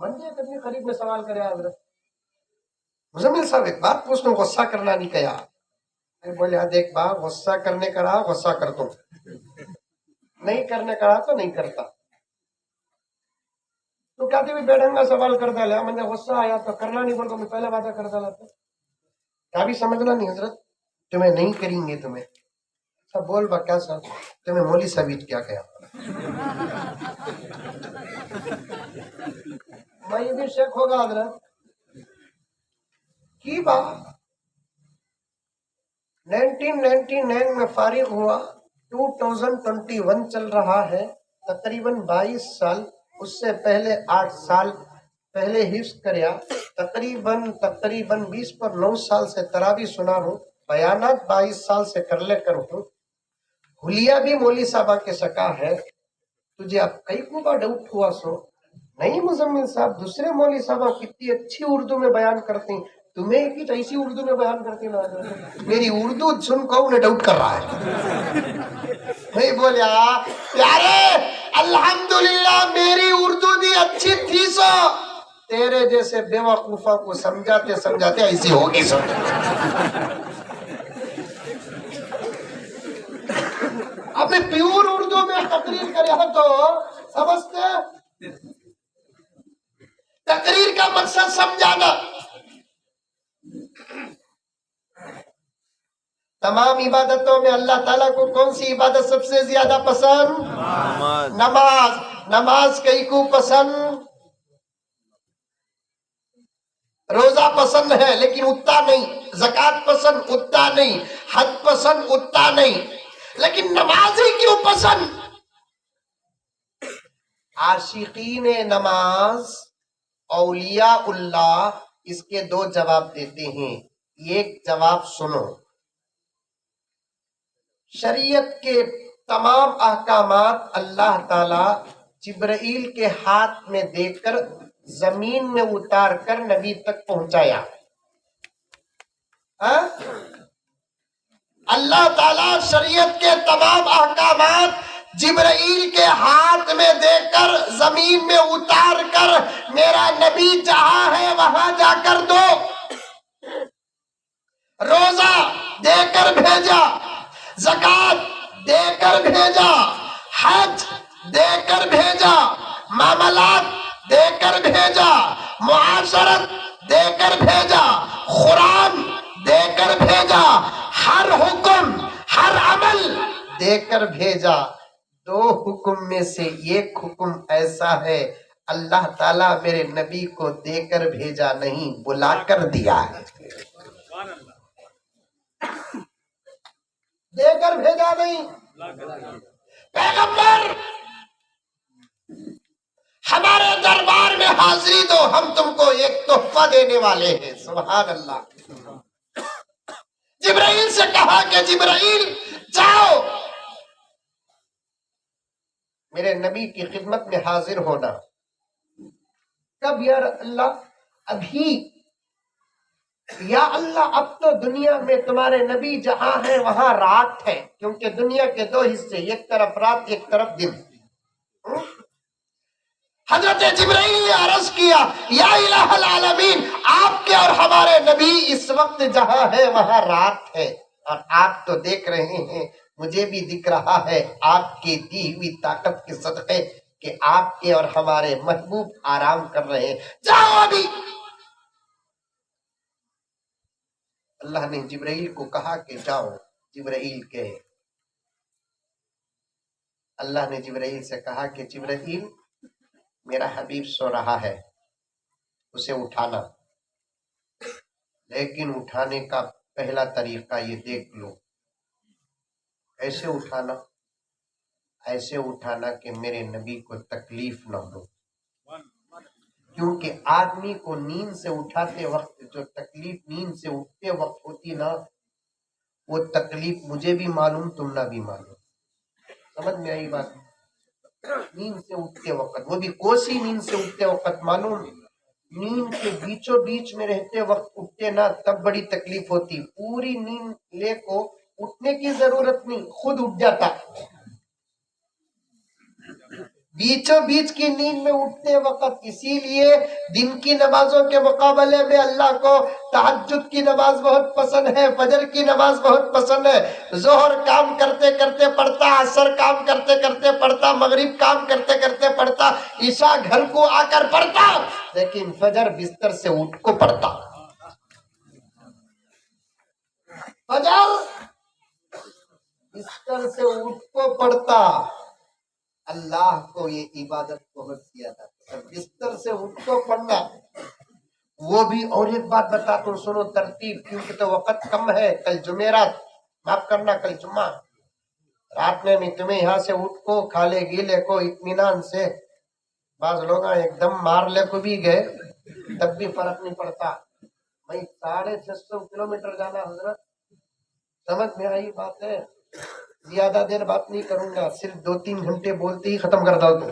من جائے کتنی قریب میں سوال کرے حضرت مزمل صاحب ایک بات پوچھنا غصہ کرنا نہیں کہا بولے ہاں دیکھ با غصہ کرنے کا رہا غصہ کر دو نہیں کرنے کا رہا تو نہیں کرتا تو کہتے بھی بیڈنگا سوال کر ڈالا مجھے غصہ آیا تو کرنا نہیں بولتا میں پہلے وعدہ کر ڈالا تھا کیا بھی سمجھنا نہیں حضرت تمہیں نہیں کریں گے تمہیں سب بول با کیا سر تمہیں مولوی صاحب کیا کہا میں یہ بھی شک ہوگا حضرت کی بات 1999 میں فارغ ہوا 2021 چل رہا ہے تقریباً 22 سال اس سے پہلے 8 سال پہلے حفظ کریا تقریباً 20 پر 9 سال سے تراویح سنا ہوں بیانات 22 سال سے کر لے کر ہوں حلیہ بھی مولوی صاحبہ کے سکا ہے تجھے اب کئی کوبا ڈاؤٹ ہوا سو نہیں مزمل صاحب دوسرے مولوی صاحبہ کتنی اچھی اردو میں بیان کرتے ہیں تمہیں کی ایسی اردو میں بیان کرتے ہیں میری اردو سن کو انہیں ڈاؤٹ کر رہا ہے نہیں بولیا پیارے الحمدللہ میری اردو بھی اچھی تھی سو تیرے جیسے بے وقوفوں کو سمجھاتے سمجھاتے ایسی ہوگی سو اب پیور اردو میں تقریر کرے تو سمجھتے تقریر کا مقصد سمجھانا تمام عبادتوں میں اللہ تعالیٰ کو کون سی عبادت سب سے زیادہ پسند نماز نماز کئی کو پسند روزہ پسند ہے لیکن اتنا نہیں زکوٰۃ پسند اتنا نہیں حج پسند اتنا نہیں لیکن نماز ہی کیوں پسند عاشقین نماز اولیاء اللہ اس کے 2 جواب دیتے ہیں ایک جواب سنو شریعت کے تمام احکامات اللہ تعالی جبرائیل کے ہاتھ میں دے کر زمین میں اتار کر نبی تک پہنچایا اللہ تعالی شریعت کے تمام احکامات جبرائیل کے ہاتھ میں دے کر زمین میں اتار کر میرا نبی جہاں ہے وہاں جا کر دو روزہ دے کر بھیجا زکوٰۃ دے کر بھیجا حج دے کر بھیجا معاملات دے کر بھیجا معاشرت دے کر بھیجا قرآن دے کر بھیجا ہر حکم ہر عمل دے کر بھیجا 2 حکم میں سے ایک حکم ایسا ہے اللہ تعالیٰ میرے نبی کو دے کر بھیجا نہیں بلا کر دیا ہے دے کر بھیجا نہیں پیغمبر ہمارے دربار میں حاضری دو ہم تم کو ایک تحفہ دینے والے ہیں سبحان اللہ جبرائیل سے کہا کہ جبرائیل جاؤ میرے نبی کی خدمت میں حاضر ہونا کب یا اللہ ابھی یا اللہ اب تو دنیا میں تمہارے نبی جہاں ہے وہاں رات ہے کیونکہ دنیا کے 2 حصے ایک طرف رات ایک طرف دن حضرت جبرائیل نے عرض کیا یا الہ العالمین آپ کے اور ہمارے نبی اس وقت جہاں ہے وہاں رات ہے اور آپ تو دیکھ رہے ہیں مجھے بھی دکھ رہا ہے آپ کی دی ہوئی طاقت کے صدقے کہ آپ کے اور ہمارے محبوب آرام کر رہے ہیں جاؤ ابھی اللہ نے جبرائیل کو کہا کہ جاؤ جبرائیل کے اللہ نے جبرائیل سے کہا کہ جبرائیل میرا حبیب سو رہا ہے اسے اٹھانا لیکن اٹھانے کا پہلا طریقہ یہ دیکھ لو ایسے اٹھانا کہ میرے نبی کو تکلیف نہ ہو کیونکہ آدمی کو نیند سے اٹھاتے وقت جو تکلیف نیند سے اٹھتے وقت ہوتی نا وہ تکلیف مجھے بھی معلوم تم نہ بھی معلوم سمجھ میں آئی بات نیند سے اٹھتے وقت وہ بھی کوسی نیند سے اٹھتے وقت معلوم نیند کے بیچوں بیچ میں رہتے وقت اٹھتے نا تب بڑی تکلیف ہوتی پوری نیند لے کو اٹھنے کی ضرورت نہیں خود اٹھ جاتا بیچوں بیچ کی نیند میں اٹھتے وقت. اسی لیے دن کی نمازوں کے مقابلے میں اللہ کو تہجد کی نماز بہت پسند ہے، فجر کی نماز بہت پسند ہے. ظہر کام کرتے کرتے پڑھتا، عصر کام کرتے کرتے پڑھتا، مغرب کام کرتے کرتے پڑھتا، عشاء گھر کو آ کر پڑھتا، لیکن فجر بستر سے اٹھ کو پڑھتا. فجر بستر سے اٹھ کو پڑھتا. اللہ کو یہ عبادت بہت زیادہ پسند، بستر سے اٹھ کو پڑھنا. وہ بھی. اور ایک بات بتاتا ہوں، سنو ترتیب، کیونکہ تو وقت کم ہے. کل جمعرات، معاف کرنا کل جمعہ، رات میں بھی تمہیں یہاں سے اٹھ کو کھالے گیلے کو اطمینان سے. بعض لوگ ایک دم مار لے کو بھی گئے تب بھی فرق نہیں پڑتا. بھائی 650 کلومیٹر جانا حضرت، سمجھ میں آئی بات ہے. زیادہ دیر بات نہیں کروں گا، صرف 2-3 گھنٹے بولتے ہی ختم کر دو. تو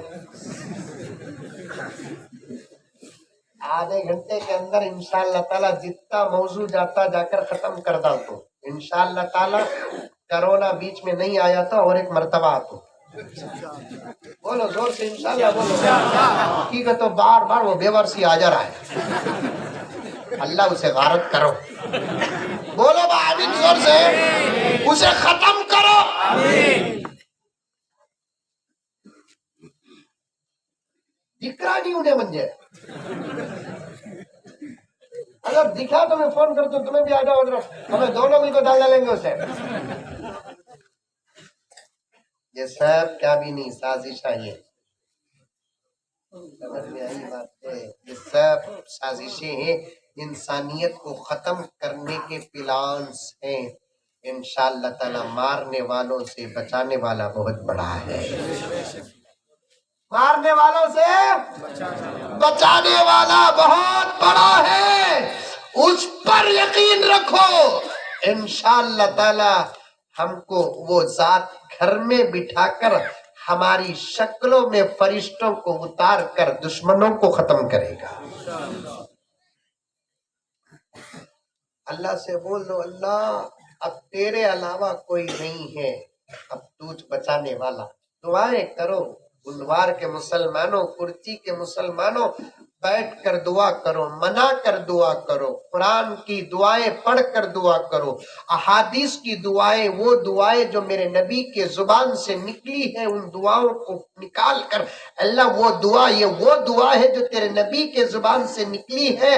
آدھے گھنٹے کے اندر انشاءاللہ تعالی جتنا موضوع جاتا جا کر ختم کر دو. تو انشاءاللہ تعالی کرونا بیچ میں نہیں آیا تھا اور ایک مرتبہ آتا. بولو زور سے انشاءاللہ بولو. حقیقت تو بار بار وہ بے ورسی آ جا رہا ہے، اللہ اسے غارت کرو. بولو آمین زور سے، اسے ختم کرو. دکھا نہیں انہیں منجے. اگر دکھا تو میں فون کرتا ہوں، تمہیں بھی آ جاؤ ادھر، ہمیں دونوں مل کو ڈال ڈالیں گے اسے. یہ سب کیا بھی نہیں، سازش ہے. یہ سمجھ میں آئی بات ہے. یہ سب سازشیں ہیں، انسانیت کو ختم کرنے کے پلانس ہیں. انشاءاللہ تعالی مارنے والوں سے بچانے والا بہت بڑا ہے. مارنے والوں سے بچانے والا بہت بڑا ہے. اس پر یقین رکھو. انشاءاللہ تعالی ہم کو وہ ذات گھر میں بٹھا کر ہماری شکلوں میں فرشتوں کو اتار کر دشمنوں کو ختم کرے گا. اللہ سے بول دو، اللہ اب تیرے علاوہ کوئی نہیں ہے، اب تجھ بچانے والا. دعائیں کرو. بلوار کے مسلمانوں، کرچی کے مسلمانوں، بیٹھ کر دعا کرو، منا کر دعا کرو، قرآن کی دعائیں پڑھ کر دعا کرو، احادیث کی دعائیں، وہ دعائیں جو میرے نبی کے زبان سے نکلی ہیں، ان دعاؤں کو نکال کر اللہ وہ دعا، یہ وہ دعا ہے جو تیرے نبی کے زبان سے نکلی ہے.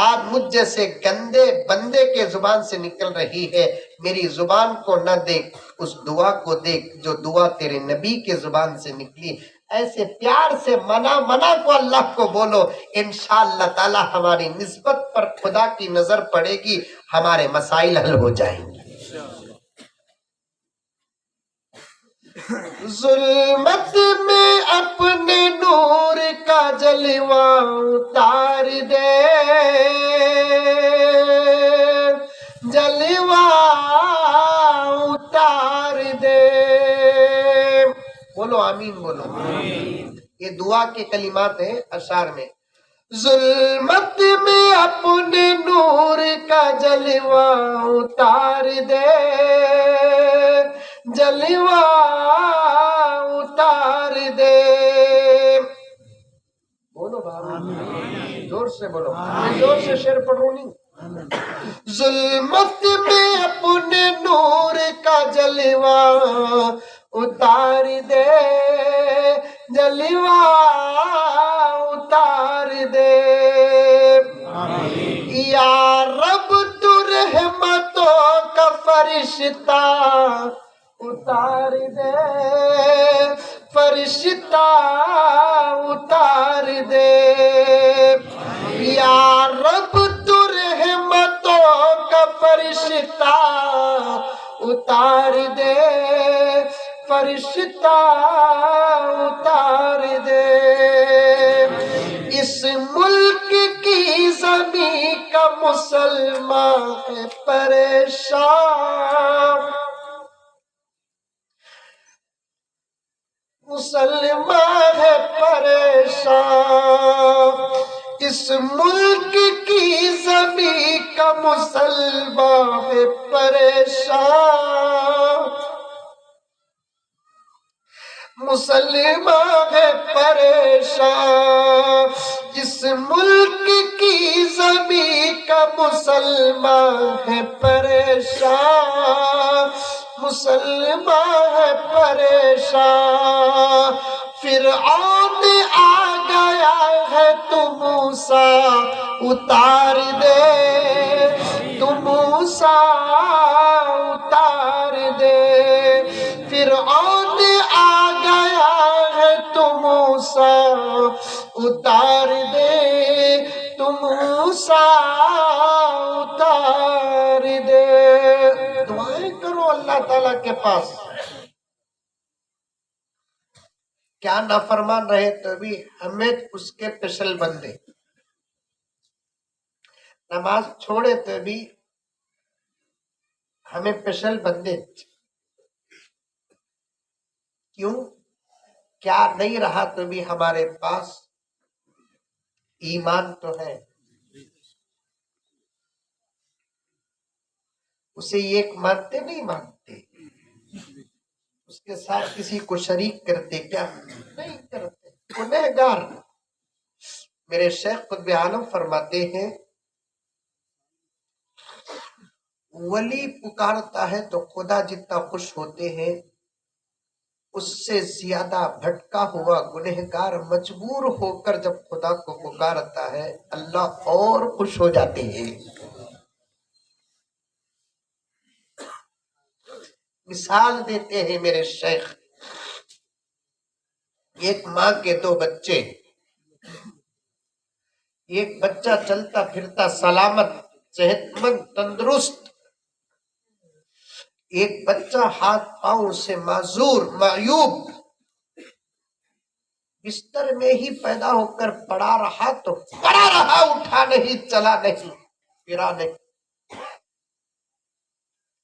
آج مجھ جیسے گندے بندے کے زبان سے نکل رہی ہے. میری زبان کو نہ دیکھ، اس دعا کو دیکھ جو دعا تیرے نبی کے زبان سے نکلی. ایسے پیار سے منا کو اللہ کو بولو. انشاءاللہ تعالی ہماری نسبت پر خدا کی نظر پڑے گی، ہمارے مسائل حل ہو جائیں گے. ظلمت میں اپنے نور کا جلوہ اتار دے، جلوہ اتار دے. بولو آمین بولو. یہ دعا کے کلمات ہیں اشعار میں. ظلمت میں اپنے نور کا جلوہ اتار دے، جلوہ اتار دے. بولو بھائی زور سے بولو، زور سے شعر پڑھو نہیں. ظلمت میں اپنے نور کا جلوہ اتار دے، جلوہ اتار دے. یا رب تو رحمتوں کا فرشتہ اتار دے، فرشتہ اتار دے. یا رب تو رحمتوں کا فرشتہ اتار دے، فرشتہ اتار دے. اس ملک کی زمین کا مسلمان ہے پریشان، مسلمان ہے پریشان. اس ملک کی زمین کا مسلمان ہے پریشان، مسلمان ہے پریشان، جس ملک کی زمین کا مسلمان ہے پریشان، مسلمان ہے پریشان۔ فرعون آ گیا ہے تو موسیٰ اتار دے، تو موسیٰ اتار دے۔ فرعون آ گیا ہے تو موسیٰ اتار دے، تو موسیٰ اتار دے۔ دعائیں کرو اللہ تعالیٰ کے پاس۔ کیا نافرمان رہے تو بھی ہمیں اس کے پشل بندے، نماز چھوڑے تو بھی ہمیں پشل بندے۔ کیوں؟ کیا نہیں رہا تو بھی ہمارے پاس ایمان تو ہے، اسے ایک مانتے نہیں مانتے، اس کے ساتھ کسی کو شریک کرتے کیا نہیں کرتے، گنہگار۔ میرے شیخ قطب عالم فرماتے ہیں ولی پکارتا ہے تو خدا جتنا خوش ہوتے ہیں، اس سے زیادہ بھٹکا ہوا گنہگار مجبور ہو کر جب خدا کو پکارتا ہے اللہ اور خوش ہو جاتے ہیں۔ مثال دیتے ہیں میرے شیخ، ایک ماں کے دو بچے، ایک بچہ چلتا پھرتا سلامت صحت مند تندرست، ایک بچہ ہاتھ پاؤں سے معذور معیوب، بستر میں ہی پیدا ہو کر پڑا رہا تو پڑا رہا، اٹھا نہیں، چلا نہیں، پھرا نہیں،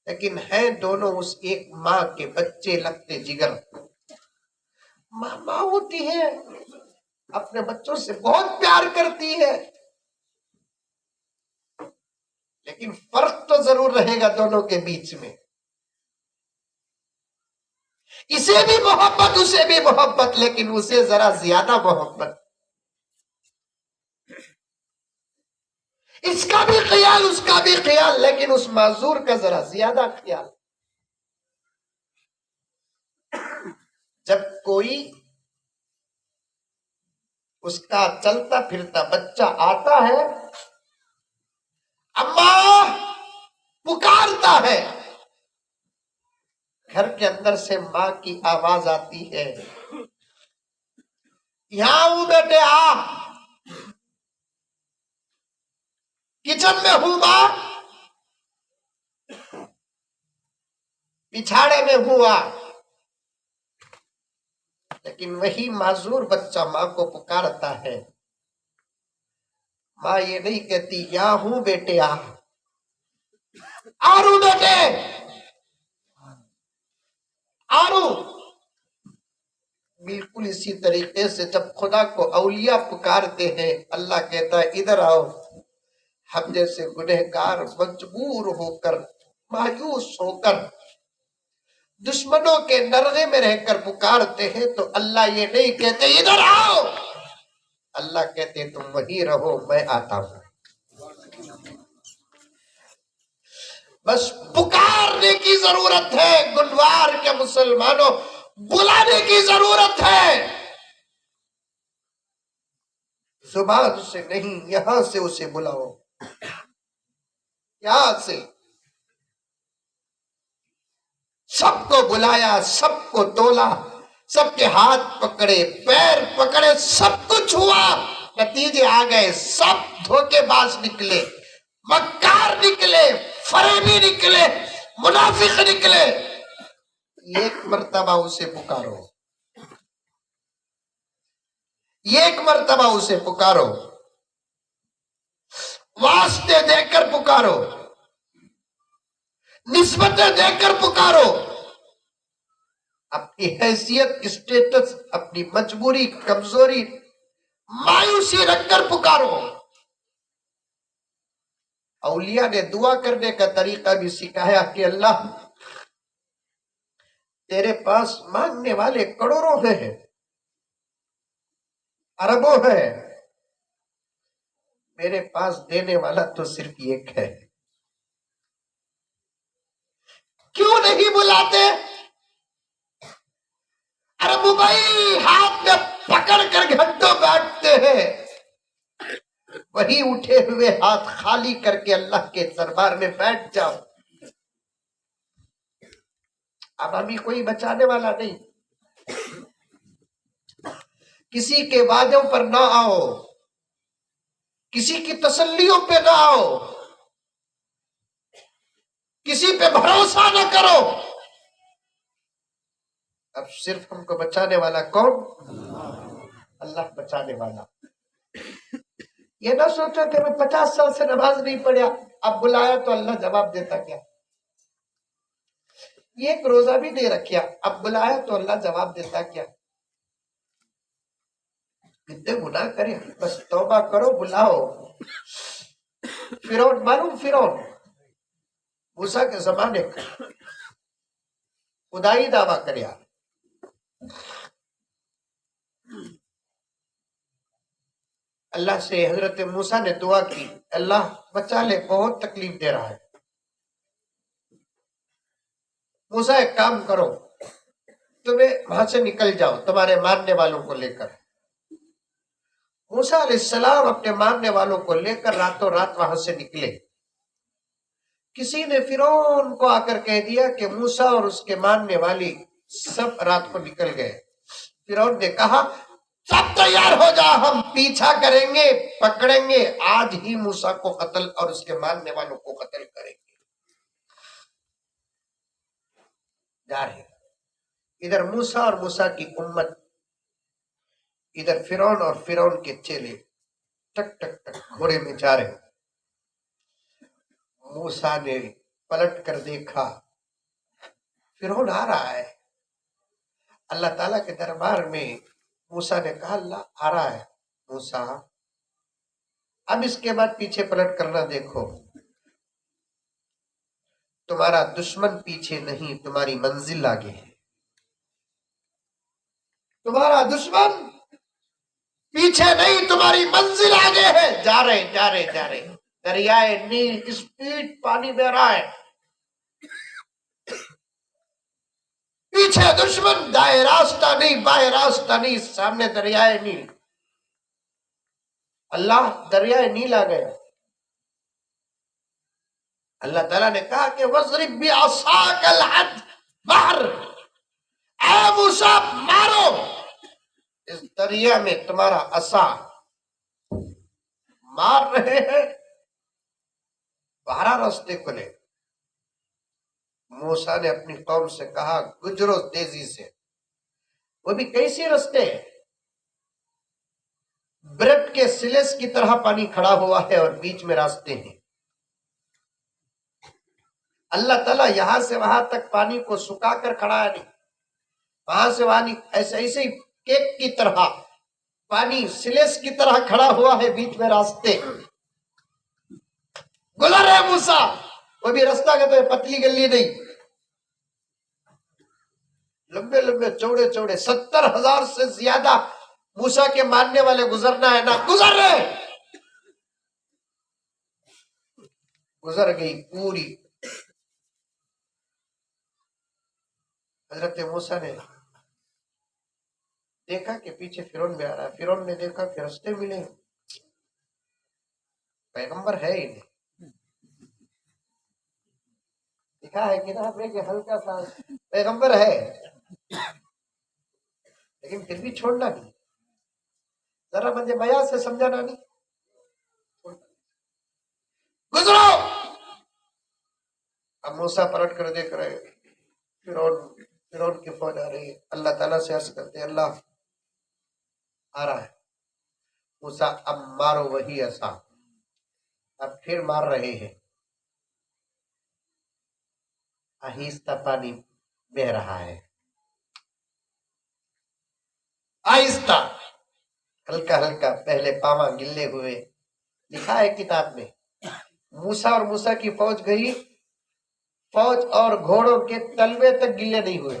لیکن ہیں دونوں اس ایک ماں کے بچے لگتے جگر۔ ماں ہوتی ہے، اپنے بچوں سے بہت پیار کرتی ہے، لیکن فرق تو ضرور رہے گا دونوں کے بیچ میں، اسے بھی محبت اسے بھی محبت، لیکن اسے ذرا زیادہ محبت، اس کا بھی خیال اس کا بھی خیال، لیکن اس معذور کا ذرا زیادہ خیال۔ جب کوئی اس کا چلتا پھرتا بچہ آتا ہے، اماں پکارتا ہے، گھر کے اندر سے ماں کی آواز آتی ہے، یہاں ہوں بیٹے آ، کچن میں ہوں ماں، پچھاڑے میں ہوں آ۔ لیکن وہی معذور بچہ ماں کو پکارتا ہے، ماں یہ نہیں کہتی یہاں ہوں بیٹے آ، آرو بیٹے آرو۔ بالکل اسی طریقے سے جب خدا کو اولیاء پکارتے ہیں، اللہ کہتا ہے ادھر آؤ۔ ہم جیسے گنہگار مجبور ہو کر مایوس ہو کر دشمنوں کے نرغے میں رہ کر پکارتے ہیں تو اللہ یہ نہیں کہتے ادھر آؤ، اللہ کہتے تم وہیں رہو میں آتا ہوں۔ بس پکارنے کی ضرورت ہے، گنوار کے مسلمانوں بلانے کی ضرورت ہے، زبان سے نہیں، یہاں سے اسے بلاؤ، یہاں سے۔ سب کو بلایا، سب کو تولا، سب کے ہاتھ پکڑے پیر پکڑے، سب کچھ ہوا، نتیجے آ گئے، سب دھوکے باز نکلے، مکار نکلے، فریبی نکلے، منافق نکلے۔ ایک مرتبہ اسے پکارو، ایک مرتبہ اسے پکارو، واسطے دے کر پکارو، نسبتیں دے کر پکارو، اپنی حیثیت اسٹیٹس اپنی مجبوری کمزوری مایوسی رکھ کر پکارو۔ اولیاء نے دعا کرنے کا طریقہ بھی سکھایا کہ اللہ تیرے پاس مانگنے والے کروڑوں ہیں، اربوں ہیں، میرے پاس دینے والا تو صرف ایک ہے، کیوں نہیں بلاتے؟ ارے موبائل ہاتھ میں پکڑ کر گھنٹوں بیٹھتے ہیں، وہی اٹھے ہوئے ہاتھ خالی کر کے اللہ کے دربار میں بیٹھ جاؤ۔ اب ابھی کوئی بچانے والا نہیں، کسی کے وعدوں پر نہ آؤ، کسی کی تسلیوں پہ نہ آؤ، کسی پہ بھروسہ نہ کرو۔ اب صرف ہم کو بچانے والا کون؟ اللہ بچانے والا۔ یہ نہ سوچو کہ میں 50 سال سے نماز نہیں پڑھا، اب بلایا تو اللہ جواب دیتا کیا؟ یہ ایک روزہ بھی دے رکھیا، اب بلایا تو اللہ جواب دیتا کیا؟ کتنے گناہ کرے، بس توبہ کرو، بلاؤ۔ فرعون معلوم، فرعون موسیٰ کے زمانے کا خدائی دعویٰ کریا، اللہ سے حضرت موسیٰ نے دعا کی، اللہ بچا لے، بہت تکلیف دے رہا ہے۔ موسیٰ ایک کام کرو، تمہیں وہاں سے نکل جاؤ تمہارے ماننے والوں کو لے کر۔ موسیٰ علیہ السلام اپنے ماننے والوں کو لے کر راتوں رات وہاں سے نکلے۔ کسی نے فرعون کو آ کر کہہ دیا کہ موسیٰ اور اس کے ماننے والی سب رات کو نکل گئے۔ فرعون نے کہا سب تیار ہو جا، ہم پیچھا کریں گے، پکڑیں گے، آج ہی موسیٰ کو قتل اور اس کے ماننے والوں کو قتل کریں گے۔ جا رہے ادھر موسیٰ اور موسیٰ کی امت، ادھر فرعون اور فرعون کے چیلے ٹک ٹک ٹک گھوڑے میں جا رہے۔ موسیٰ نے پلٹ کر دیکھا، فرعون آ رہا ہے۔ اللہ تعالیٰ کے دربار میں موسیٰ نے کہا اللہ آ رہا ہے، موسیٰ اب اس کے بعد پیچھے پلٹ کرنا دیکھو، تمہارا دشمن پیچھے نہیں، تمہاری منزل آگے ہے۔ تمہارا دشمن پیچھے نہیں، تمہاری منزل آگے ہے۔ جا رہے جا رہے جا رہے، دریائے نیل اسپیڈ پانی بہ رہا ہے، پیچھے دشمن، دائیں راستہ نہیں بائیں راستہ نہیں، سامنے دریائے نیل۔ اللہ دریائے نیل آ گیا۔ اللہ تعالیٰ نے کہا کہ وَاضْرِبْ بِعَصَاكَ الْبَحْرَ، اے موسیٰ مارو اس دریا میں، تمہارا عصا مار رہے ہیں، باہر راستے کھلے۔ موسیٰ نے اپنی قوم سے کہا گزرو تیزی سے، وہ بھی کیسے راستے؟ بریڈ کے سلس کی طرح پانی کھڑا ہوا ہے اور بیچ میں راستے ہیں۔ اللہ تعالیٰ یہاں سے وہاں تک پانی کو سکا کر کھڑا ہے نہیں، وہاں سے وہاں نہیں، ایسے ہی کیک کی طرح پانی سلس کی طرح کھڑا ہوا ہے، بیچ میں راستے۔ گزر ہے موسیٰ، وہ بھی راستہ کہتے ہیں پتلی گلی نہیں، لمبے لمبے چوڑے چوڑے، 70,000 سے زیادہ موسیٰ کے ماننے والے گزرنا ہے نا، گزر رہے، گزر گئی پوری۔ حضرت موسیٰ نے دیکھا کہ پیچھے فرعون بھی آ رہا ہے، فرعون نے دیکھا کہ راستے ملے، پیغمبر ہے ہی نہیں، دکھا ہے کہ نا کہ ہلکا سا پیغمبر ہے، لیکن پھر بھی چھوڑنا نہیں، ذرا مجھے بیان سے سمجھانا نہیں، گزرو۔ اب موسیٰ پلٹ کر دیکھ رہے، فرعون کی فوج آ رہی ہے، اللہ تعالیٰ سے عرض کرتے ہیں اللہ آ رہا ہے۔ موسیٰ اب مارو وہی عصا، اب پھر مار رہے ہیں، آہستہ پانی بہ رہا ہے، آہستہ، ہلکا ہلکا، پہلے پاواں گلے ہوئے۔ لکھا ہے کتاب میں، موسیٰ اور موسیٰ کی فوج گئی، فوج اور گھوڑوں کے تلوے تک گلے نہیں ہوئے،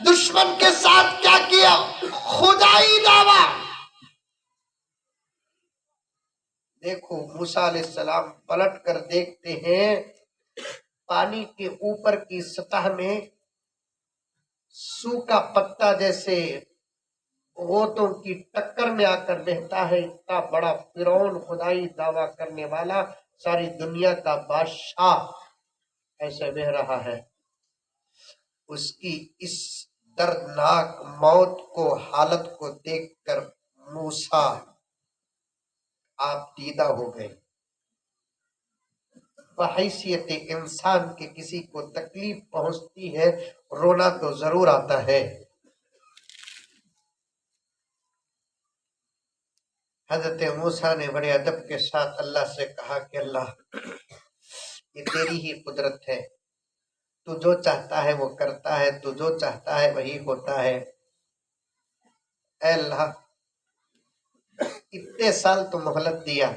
دشمن کے ساتھ کیا کیا؟ خدائی دعویٰ. دیکھو موسیٰ علیہ السلام پلٹ کر دیکھتے ہیں، پانی کے اوپر کی سطح میں سوکھا پتا جیسے غوطوں کی ٹکر میں آ کر بہتا ہے. اتنا بڑا فرعون، خدائی دعویٰ کرنے والا، ساری دنیا کا بادشاہ، ایسے بہ رہا ہے. اس کی اس دردناک موت کو، حالت کو دیکھ کر موسیٰ آپ دیدہ ہو گئے. بحیثیت انسان کے کسی کو تکلیف پہنچتی ہے، رونا تو ضرور آتا ہے. حضرت موسیٰ نے بڑے ادب کے ساتھ اللہ سے کہا کہ اللہ، یہ تیری ہی قدرت ہے، تو جو چاہتا ہے وہ کرتا ہے، تو جو چاہتا ہے وہی ہوتا ہے. اے اللہ، اتنے سال تو مہلت دیا،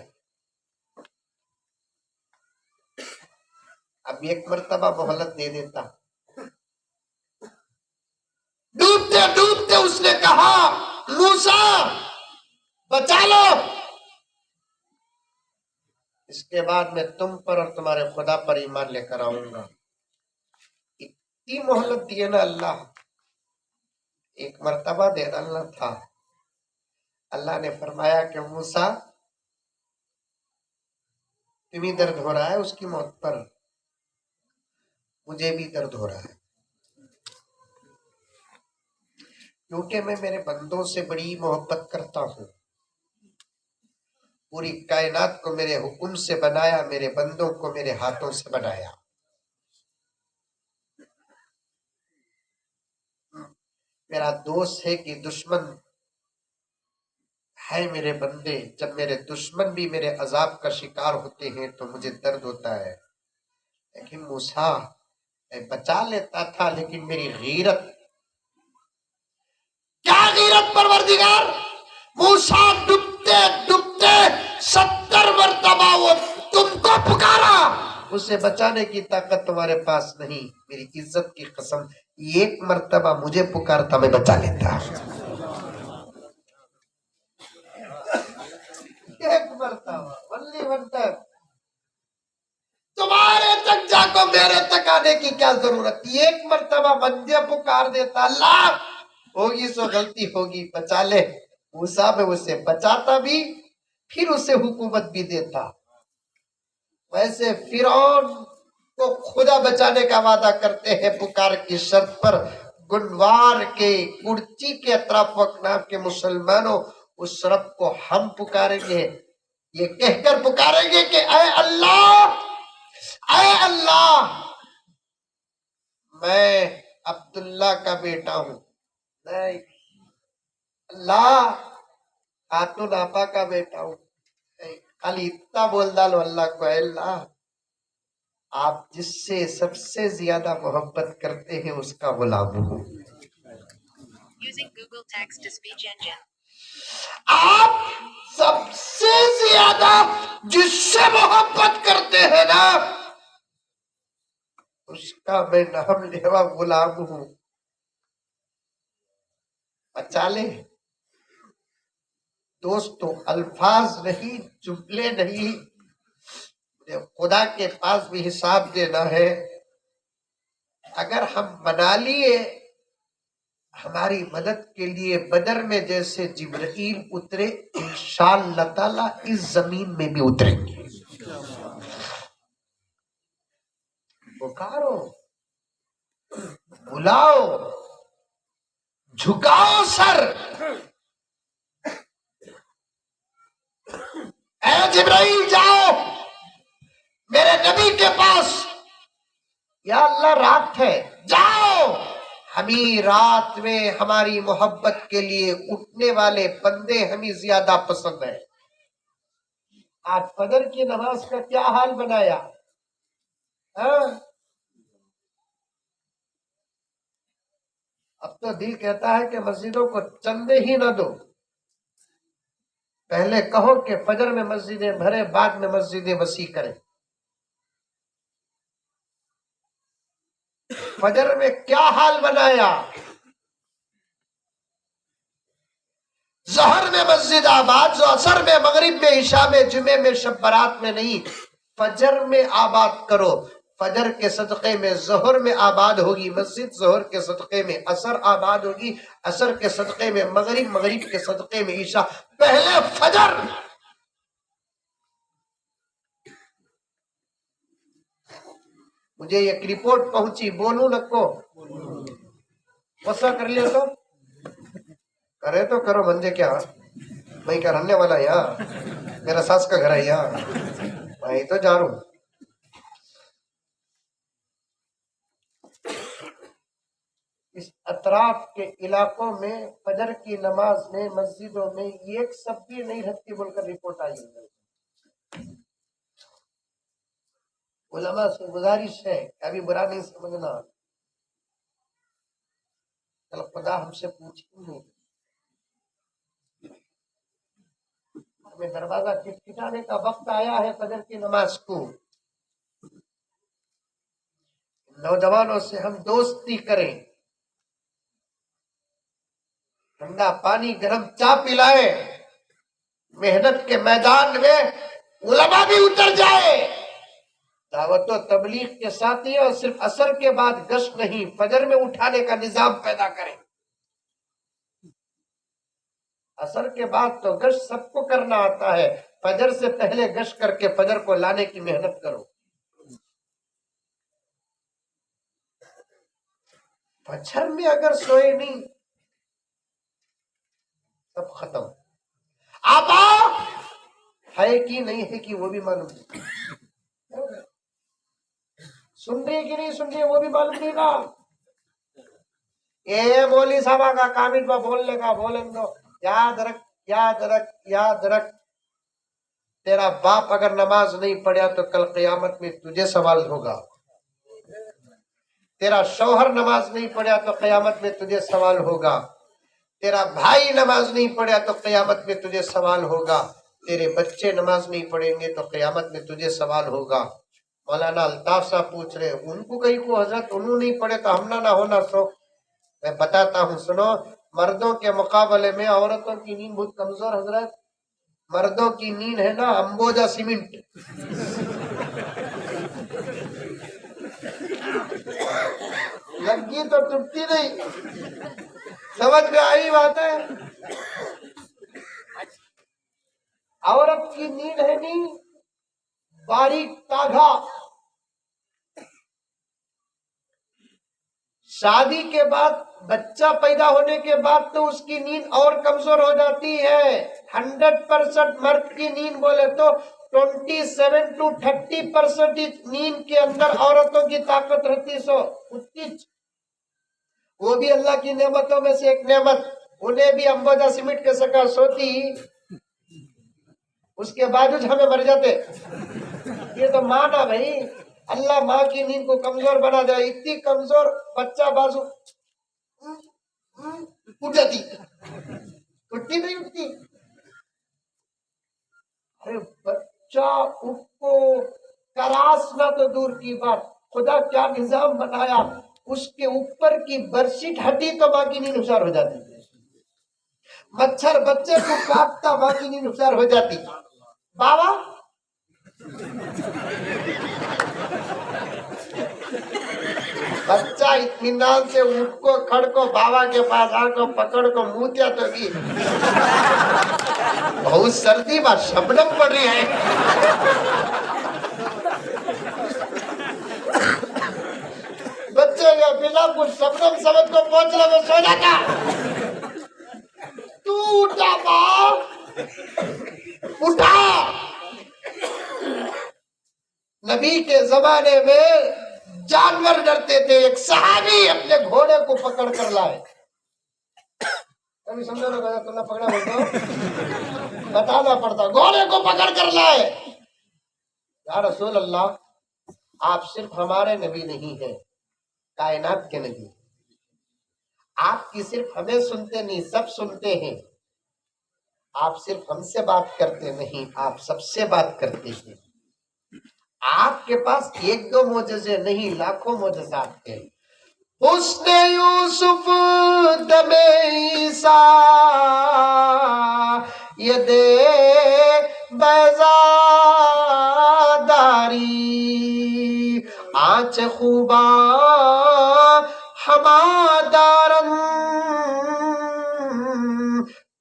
اب ایک مرتبہ مہلت دے دیتا. ڈوبتے ڈوبتے اس نے کہا موسیٰ بچا لو، اس کے بعد میں تم پر اور تمہارے خدا پر ایمان لے کر آؤں گا. اتنی مہلت دیے نا اللہ، ایک مرتبہ دے ڈالنا تھا. اللہ نے فرمایا کہ موسیٰ تمہیں درد ہو رہا ہے اس کی موت پر، مجھے بھی درد ہو رہا ہے، کیونکہ میں میرے بندوں سے بڑی محبت کرتا ہوں. پوری کائنات کو میرے حکم سے بنایا، میرے بندوں کو میرے ہاتھوں سے بنایا. میرا دوست ہے کہ دشمن ہے میرے بندے. جب میرے دشمن بھی میرے عذاب کا شکار ہوتے ہیں تو مجھے درد ہوتا ہے. لیکن موسیٰ میں بچا لیتا تھا، لیکن میری غیرت، کیا غیرت پروردگار! موسیٰ ڈبتے ڈبتے 70 مرتبہ وہ تم کو پکارا، اسے بچانے کی طاقت تمہارے پاس نہیں. میری عزت کی قسم، ایک مرتبہ مجھے پکارتا میں بچا لیتا. ایک مرتبہ، only one time. تمہارے تک جا کو میرے تک آنے کی کیا ضرورت؟ ایک مرتبہ بندے پکار دیتا، اللہ ہوگی سو غلطی ہوگی بچا لے. موسیٰ میں اسے بچاتا بھی، پھر اسے حکومت بھی دیتا. ویسے فرعون کو خدا بچانے کا وعدہ کرتے ہیں پکار کی شرط پر. گنوار کے گڑچی کے اطراف اکناف کے مسلمانوں، اس رب کو ہم پکاریں گے، یہ کہہ کر پکاریں گے کہ اے اللہ، اے اللہ، میں عبداللہ کا بیٹا ہوں. نہیں، اللہ خاتون آپا کا بیٹا ہوں. خالی اتنا بول ڈالو اللہ کو، اے اللہ آپ جس سے سب سے زیادہ محبت کرتے ہیں اس کا غلام ہوں. آپ سب سے زیادہ جس سے محبت کرتے ہیں نا، اس کا میں نام لیوا غلام ہوں. بچا لے. دوستو، الفاظ نہیں، جملے نہیں، خدا کے پاس بھی حساب دینا ہے. اگر ہم بنا لیے ہماری مدد کے لیے بدر میں جیسے جبرائیل اترے، انشاءاللہ تعالیٰ اس زمین میں بھی اتریں گے. پکارو، بلاؤ، جھکاؤ سر. اے جبرائیل جاؤ میرے نبی کے پاس، یا اللہ رات ہے، جاؤ. ہمیں رات میں ہماری محبت کے لیے اٹھنے والے بندے ہمیں زیادہ پسند ہیں. آج فجر کی نماز کا کیا حال بنایا؟ اب تو دل کہتا ہے کہ مسجدوں کو چندے ہی نہ دو. پہلے کہو کہ فجر میں مسجدیں بھرے، بعد میں مسجدیں وسیع کریں. فجر میں کیا حال بنایا؟ ظہر میں مسجد آباد، جو اثر میں، مغرب میں، عشاء میں، جمعے میں، شب برات میں نہیں، فجر میں آباد کرو۔ فجر کے صدقے میں ظہر میں آباد ہوگی مسجد، ظہر کے صدقے میں اثر آباد ہوگی، اثر کے صدقے میں مغرب، مغرب کے صدقے میں عشاء۔ پہلے فجر۔ مجھے ایک رپورٹ پہنچی، بولوں نکو، غصہ کر لیا تو کرے تو کرو، منجے کیا، میں کیا رہنے والا ہے یہاں، میرا ساس کا گھر ہے یہاں، میں تو جا رہا ہوں۔ اس اطراف کے علاقوں میں فجر کی نماز میں مسجدوں میں ایک سب بھی نہیں رہتی بول کر رپورٹ آئی ہے۔ علماء سے گزارش ہے کہ ابھی برا نہیں سمجھنا، کل خدا ہم سے پوچھیں گے، ہمیں دروازہ کھٹکھٹانے کا وقت آیا ہے فجر کی نماز کو۔ نوجوانوں سے ہم دوستی کریں، ٹھنڈا پانی گرم چائے پلائے، محنت کے میدان میں علماء بھی اتر جائے، دعوت و تبلیغ کے ساتھی اور صرف عصر کے بعد گشت نہیں، فجر میں اٹھانے کا نظام پیدا کریں۔ عصر کے بعد تو گشت سب کو کرنا آتا ہے، فجر سے پہلے گشت کر کے فجر کو لانے کی محنت کرو۔ فجر میں اگر سوئے نہیں، سب ختم۔ آبا ہے کہ نہیں ہے کہ وہ بھی معلوم نہیں، سن رہی کہ نہیں سن رہی وہ بھی معلوم نہیں نا۔ اے مولوی صاحب کا کامل پر بولنے کا بولیں دو، یاد رکھ یاد رکھ یاد رکھ، تیرا باپ اگر نماز نہیں پڑھا تو کل قیامت میں تجھے سوال ہوگا، تیرا شوہر نماز نہیں پڑھا تو قیامت میں تجھے سوال ہوگا، تیرا بھائی نماز نہیں پڑھا تو قیامت میں تجھے سوال ہوگا، تیرے بچے نماز نہیں پڑھیں گے تو قیامت میں تجھے سوال ہوگا۔ مولانا الطاف صاحب پوچھ رہے ان کو کہیں کو حضرت انہوں نہیں پڑھے تو ہم نہ ہونا سو، میں بتاتا ہوں سنو، مردوں کے مقابلے میں عورتوں کی نیند بہت کمزور حضرت، مردوں کی نیند ہے نا امبوجا سیمنٹ، لگی تو ٹوٹتی نہیں، سمجھ میں آئی بات ہے؟ عورت کی نیند ہے نہیں باریک تاگا، شادی کے بعد بچہ پیدا ہونے کے بعد تو اس کی نیند اور کمزور ہو جاتی ہے۔ 100% مرد کی نیند بولے تو 27 to 30% نیند کے اندر عورتوں کی طاقت رہتی، سو وہ بھی اللہ کی نعمتوں میں سے ایک نعمت، انہیں بھی امبوجا سیمنٹ کے سکا سوتی، اس کے باوجود ہمیں مر جاتے۔ یہ تو ماں نا بھائی، اللہ ماں کی نیند کو کمزور بنا دے، اتنی کمزور بچہ بازو اٹھ جاتی، اٹھتی نہیں اٹھتی، ارے بچہ اٹھ کو کراسنا تو دور کی بات، خدا کیا نظام بنایا، اس کے اوپر کی برشیٹ ہٹی تو ماں کی نیند ہوشیار ہو جاتی، مچھر بچے کو کاٹتا ماں کی نیند ہوشیار ہو جاتی۔ بابا بچہ اطمینان سے اٹھ کو کھڑ کو بابا کے پاس آ کو پکڑ کو موتیا تو بھی بہت سردی بات شبنم پڑ رہی ہے، بچے کا بنا کچھ شبنم سمجھ کو پہنچنا میں سو جاتا، تو اٹھا ماں اٹھا۔ نبی کے زمانے میں جانور ڈرتے تھے، ایک صحابی اپنے گھوڑے کو پکڑ کر لائے، کبھی سمجھو نا تو نہ پکڑا بولتا بتانا پڑتا، گھوڑے کو پکڑ کر لائے، یا رسول اللہ آپ صرف ہمارے نبی نہیں ہیں، کائنات کے نبی، آپ کی صرف ہمیں سنتے نہیں سب سنتے ہیں، آپ صرف ہم سے بات کرتے نہیں آپ سب سے بات کرتے ہیں، آپ کے پاس ایک دو معجزے نہیں لاکھوں معجزات ہیں، حسن یوسف دم عیسیٰ یہ دے بیضاداری آنچ خوبا ہمادارن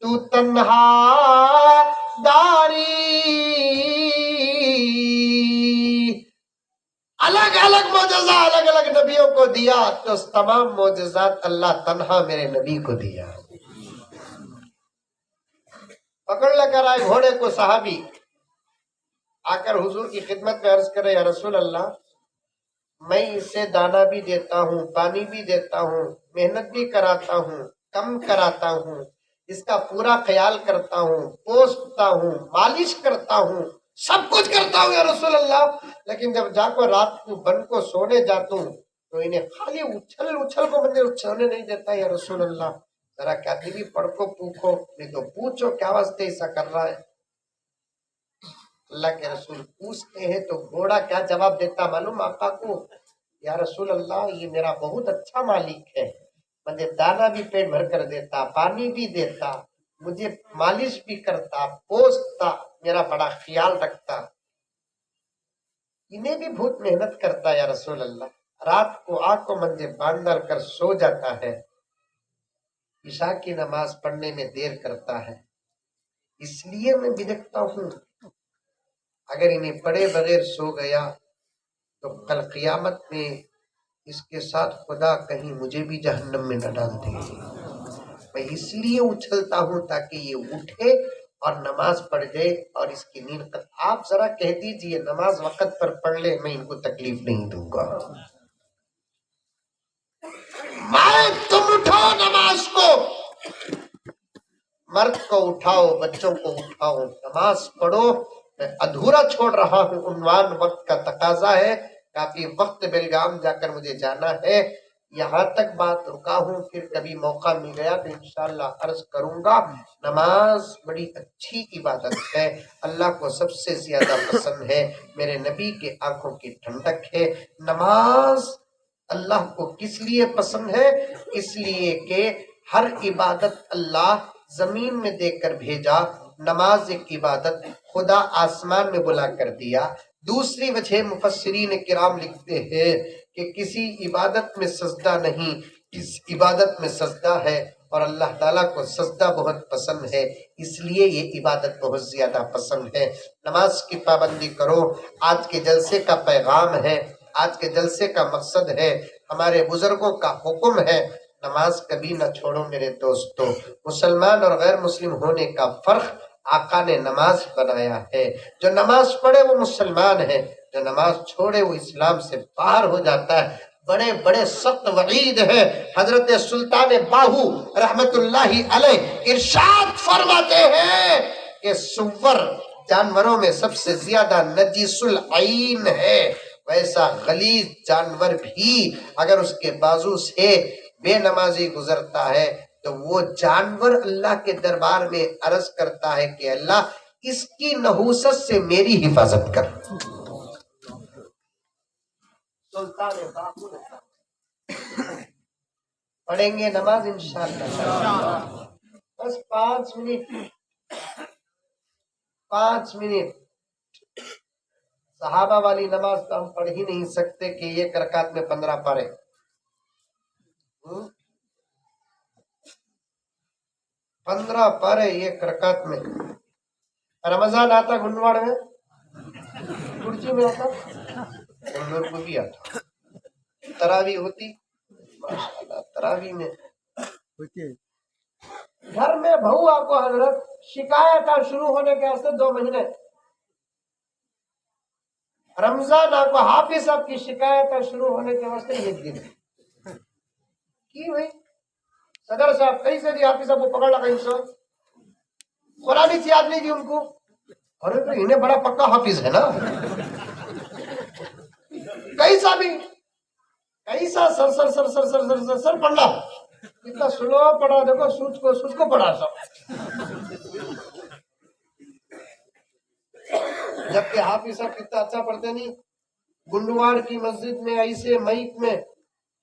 تو تنہا داری الگ الگ معجزہ الگ الگ نبیوں کو دیا تو اس تمام معجزات اللہ تنہا میرے نبی کو دیا پکڑ لے کر آئے گھوڑے کو صحابی آ کر حضور کی خدمت میں عرض کرے یا رسول اللہ میں اسے دانا بھی دیتا ہوں پانی بھی دیتا ہوں محنت بھی کراتا ہوں کم کراتا ہوں اس کا پورا خیال کرتا ہوں پوستا ہوں مالش کرتا ہوں سب کچھ کرتا ہوں یا رسول اللہ لیکن جب جا کر رات کو بن کو سونے جاتا ہوں تو انہیں خالی اچھل اچھل کو مجھے سونے نہیں دیتا یا رسول اللہ ذرا کیا بھی پڑھ کو پوکھو نہیں تو پوچھو کیا واسطے ایسا کر رہا ہے اللہ کے رسول پوچھتے ہیں تو گھوڑا کیا جواب دیتا معلوم آقا کو یا رسول اللہ یہ میرا بہت اچھا مالک ہے مجھے دانا بھی پیٹ بھر کر دیتا پانی بھی دیتا مجھے مالش بھی کرتا پوستا میرا بڑا خیال رکھتا انہیں بھی بہت محنت کرتا یا رسول اللہ رات کو آنکھ کو منجے باندھ ڈال کر سو جاتا ہے عشاء کی نماز پڑھنے میں دیر کرتا ہے اس لیے میں بھٹکتا ہوں اگر انہیں پڑھے بغیر سو گیا تو کل قیامت میں اس کے ساتھ خدا کہیں مجھے بھی جہنم میں نہ ڈال دے میں اس لیے اچھلتا ہوں تاکہ یہ اٹھے اور نماز پڑھ جائے اور اس کی نیند آپ ذرا کہہ دیجئے نماز وقت پر پڑھ لے میں ان کو تکلیف نہیں دوں گا تم اٹھاؤ نماز کو مرد کو اٹھاؤ بچوں کو اٹھاؤ نماز پڑھو میں ادھورا چھوڑ رہا ہوں عنوان وقت کا تقاضا ہے کافی وقت بیلگام جا کر مجھے جانا ہے یہاں تک بات رکا ہوں پھر کبھی موقع مل گیا تو انشاءاللہ عرض کروں گا نماز بڑی اچھی عبادت ہے اللہ کو سب سے زیادہ پسند ہے میرے نبی کے آنکھوں کی ٹھنڈک ہے نماز اللہ کو کس لیے پسند ہے اس لیے کہ ہر عبادت اللہ زمین میں دے کر بھیجا نماز ایک عبادت خدا آسمان میں بلا کر دیا دوسری وجہ مفسرین کرام لکھتے ہیں کہ کسی عبادت میں سجدہ نہیں اس عبادت میں سجدہ ہے اور اللہ تعالیٰ کو سجدہ بہت پسند ہے اس لیے یہ عبادت بہت زیادہ پسند ہے نماز کی پابندی کرو آج کے جلسے کا پیغام ہے آج کے جلسے کا مقصد ہے ہمارے بزرگوں کا حکم ہے نماز کبھی نہ چھوڑو میرے دوستو مسلمان اور غیر مسلم ہونے کا فرق آقا نے نماز بنایا ہے جو نماز پڑھے وہ مسلمان ہے جو نماز چھوڑے وہ اسلام سے باہر ہو جاتا ہے بڑے بڑے سخت وعید ہے حضرت سلطان باہو رحمت اللہ علیہ ارشاد فرماتے ہیں کہ سور جانوروں میں سب سے زیادہ نجیس العین ہے ویسا غلیظ جانور بھی اگر اس کے بازو سے بے نمازی گزرتا ہے تو وہ جانور اللہ کے دربار میں عرض کرتا ہے کہ اللہ اس کی نحوست سے میری حفاظت کر سلطان باہو پڑھیں گے نماز انشاءاللہ بس 5 منٹ صحابہ والی نماز تو ہم پڑھ ہی نہیں سکتے کہ ایک رکعت میں 15 پڑھے 15 پڑھے ایک رکعت میں رمضان آتا گنڈواڑ میں ترچی میں آتا گنڈور کو بھی آتا تراویح ہوتی ماشاءاللہ تراویح میں گھر میں بہو آپ کو حضرت شکایت شروع ہونے کے عرصے 2 مہینے رمضان آپ کو حافظ صاحب کی شکایت شروع ہونے کے واسطے 1 دن کی ہوئی صدر صاحب کئی سے دی حافظ صاحب کو پکڑ لگا انسان قرآن سے یاد نہیں دی ان کو ارے تو انہیں بڑا پکا حافظ ہے نا کیسا بھی کیسا سر سر سر سر سر سر سر سر پڑھنا اتنا سلو پڑھا دیکھو سوچ کو پڑھا سب جبکہ حافظ صاحب کتنا اچھا پڑھتے نہیں گنڈواڑ کی مسجد میں ایسے مئیت میں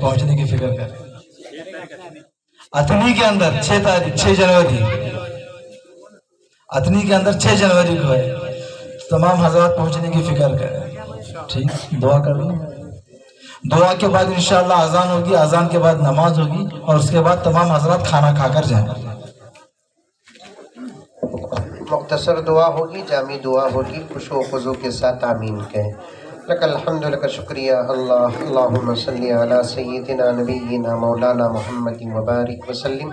پہنچنے کی فکر کریں. اتنی کے اندر 6 جنوری اتنی کے اندر 6 جنوری کو ہے. تمام حضرات پہنچنے کی فکر کریں. ٹھیک، دعا کر لیں. دعا کے بعد انشاءاللہ اذان ہوگی، اذان کے بعد نماز ہوگی، اور اس کے بعد تمام حضرات کھانا کھا کر جائیں. مختصر دعا ہوگی، جامع دعا ہوگی، خشوع و خضوع کے ساتھ آمین کہیں. لک الحمد لک شکریہ اللہ. اللہم صلی علی سیدنا نبینا مولانا محمد وبارک وسلم.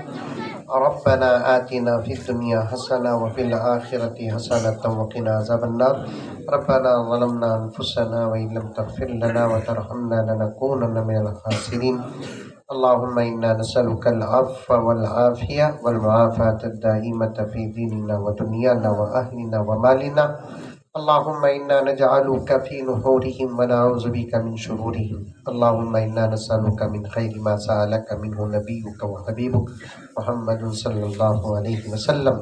ربنا آتنا فی الدنیا حسنہ وفی الآخرۃ حسنۃ وقنا عذاب النار. ربنا ظلمنا انفسنا وإن لم تغفر لنا وترحمنا لنكونن من الخاسرین. اللهم إنا نسألك العفو والعافية والمعافاة الدائمة في ديننا ودنيانا وأهلنا ومالنا. اللهم إنا نجعلك في نحورهم ونعوذ بك من شرورهم. اللهم إنا نسألك من خير ما سألك منه نبيك وحبيبك محمد صلى الله عليه وسلم،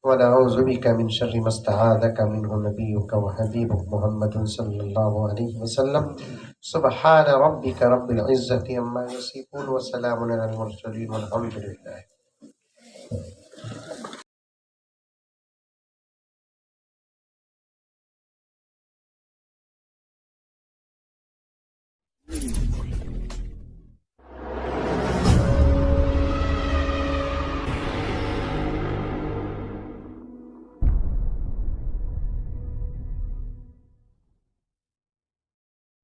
ونعوذ بك من شر ما استعاذك منه نبيك وحبيبك محمد صلى الله عليه وسلم. سبحان ربك رب العزة عما يصفون وسلام على المرسلين والحمد لله.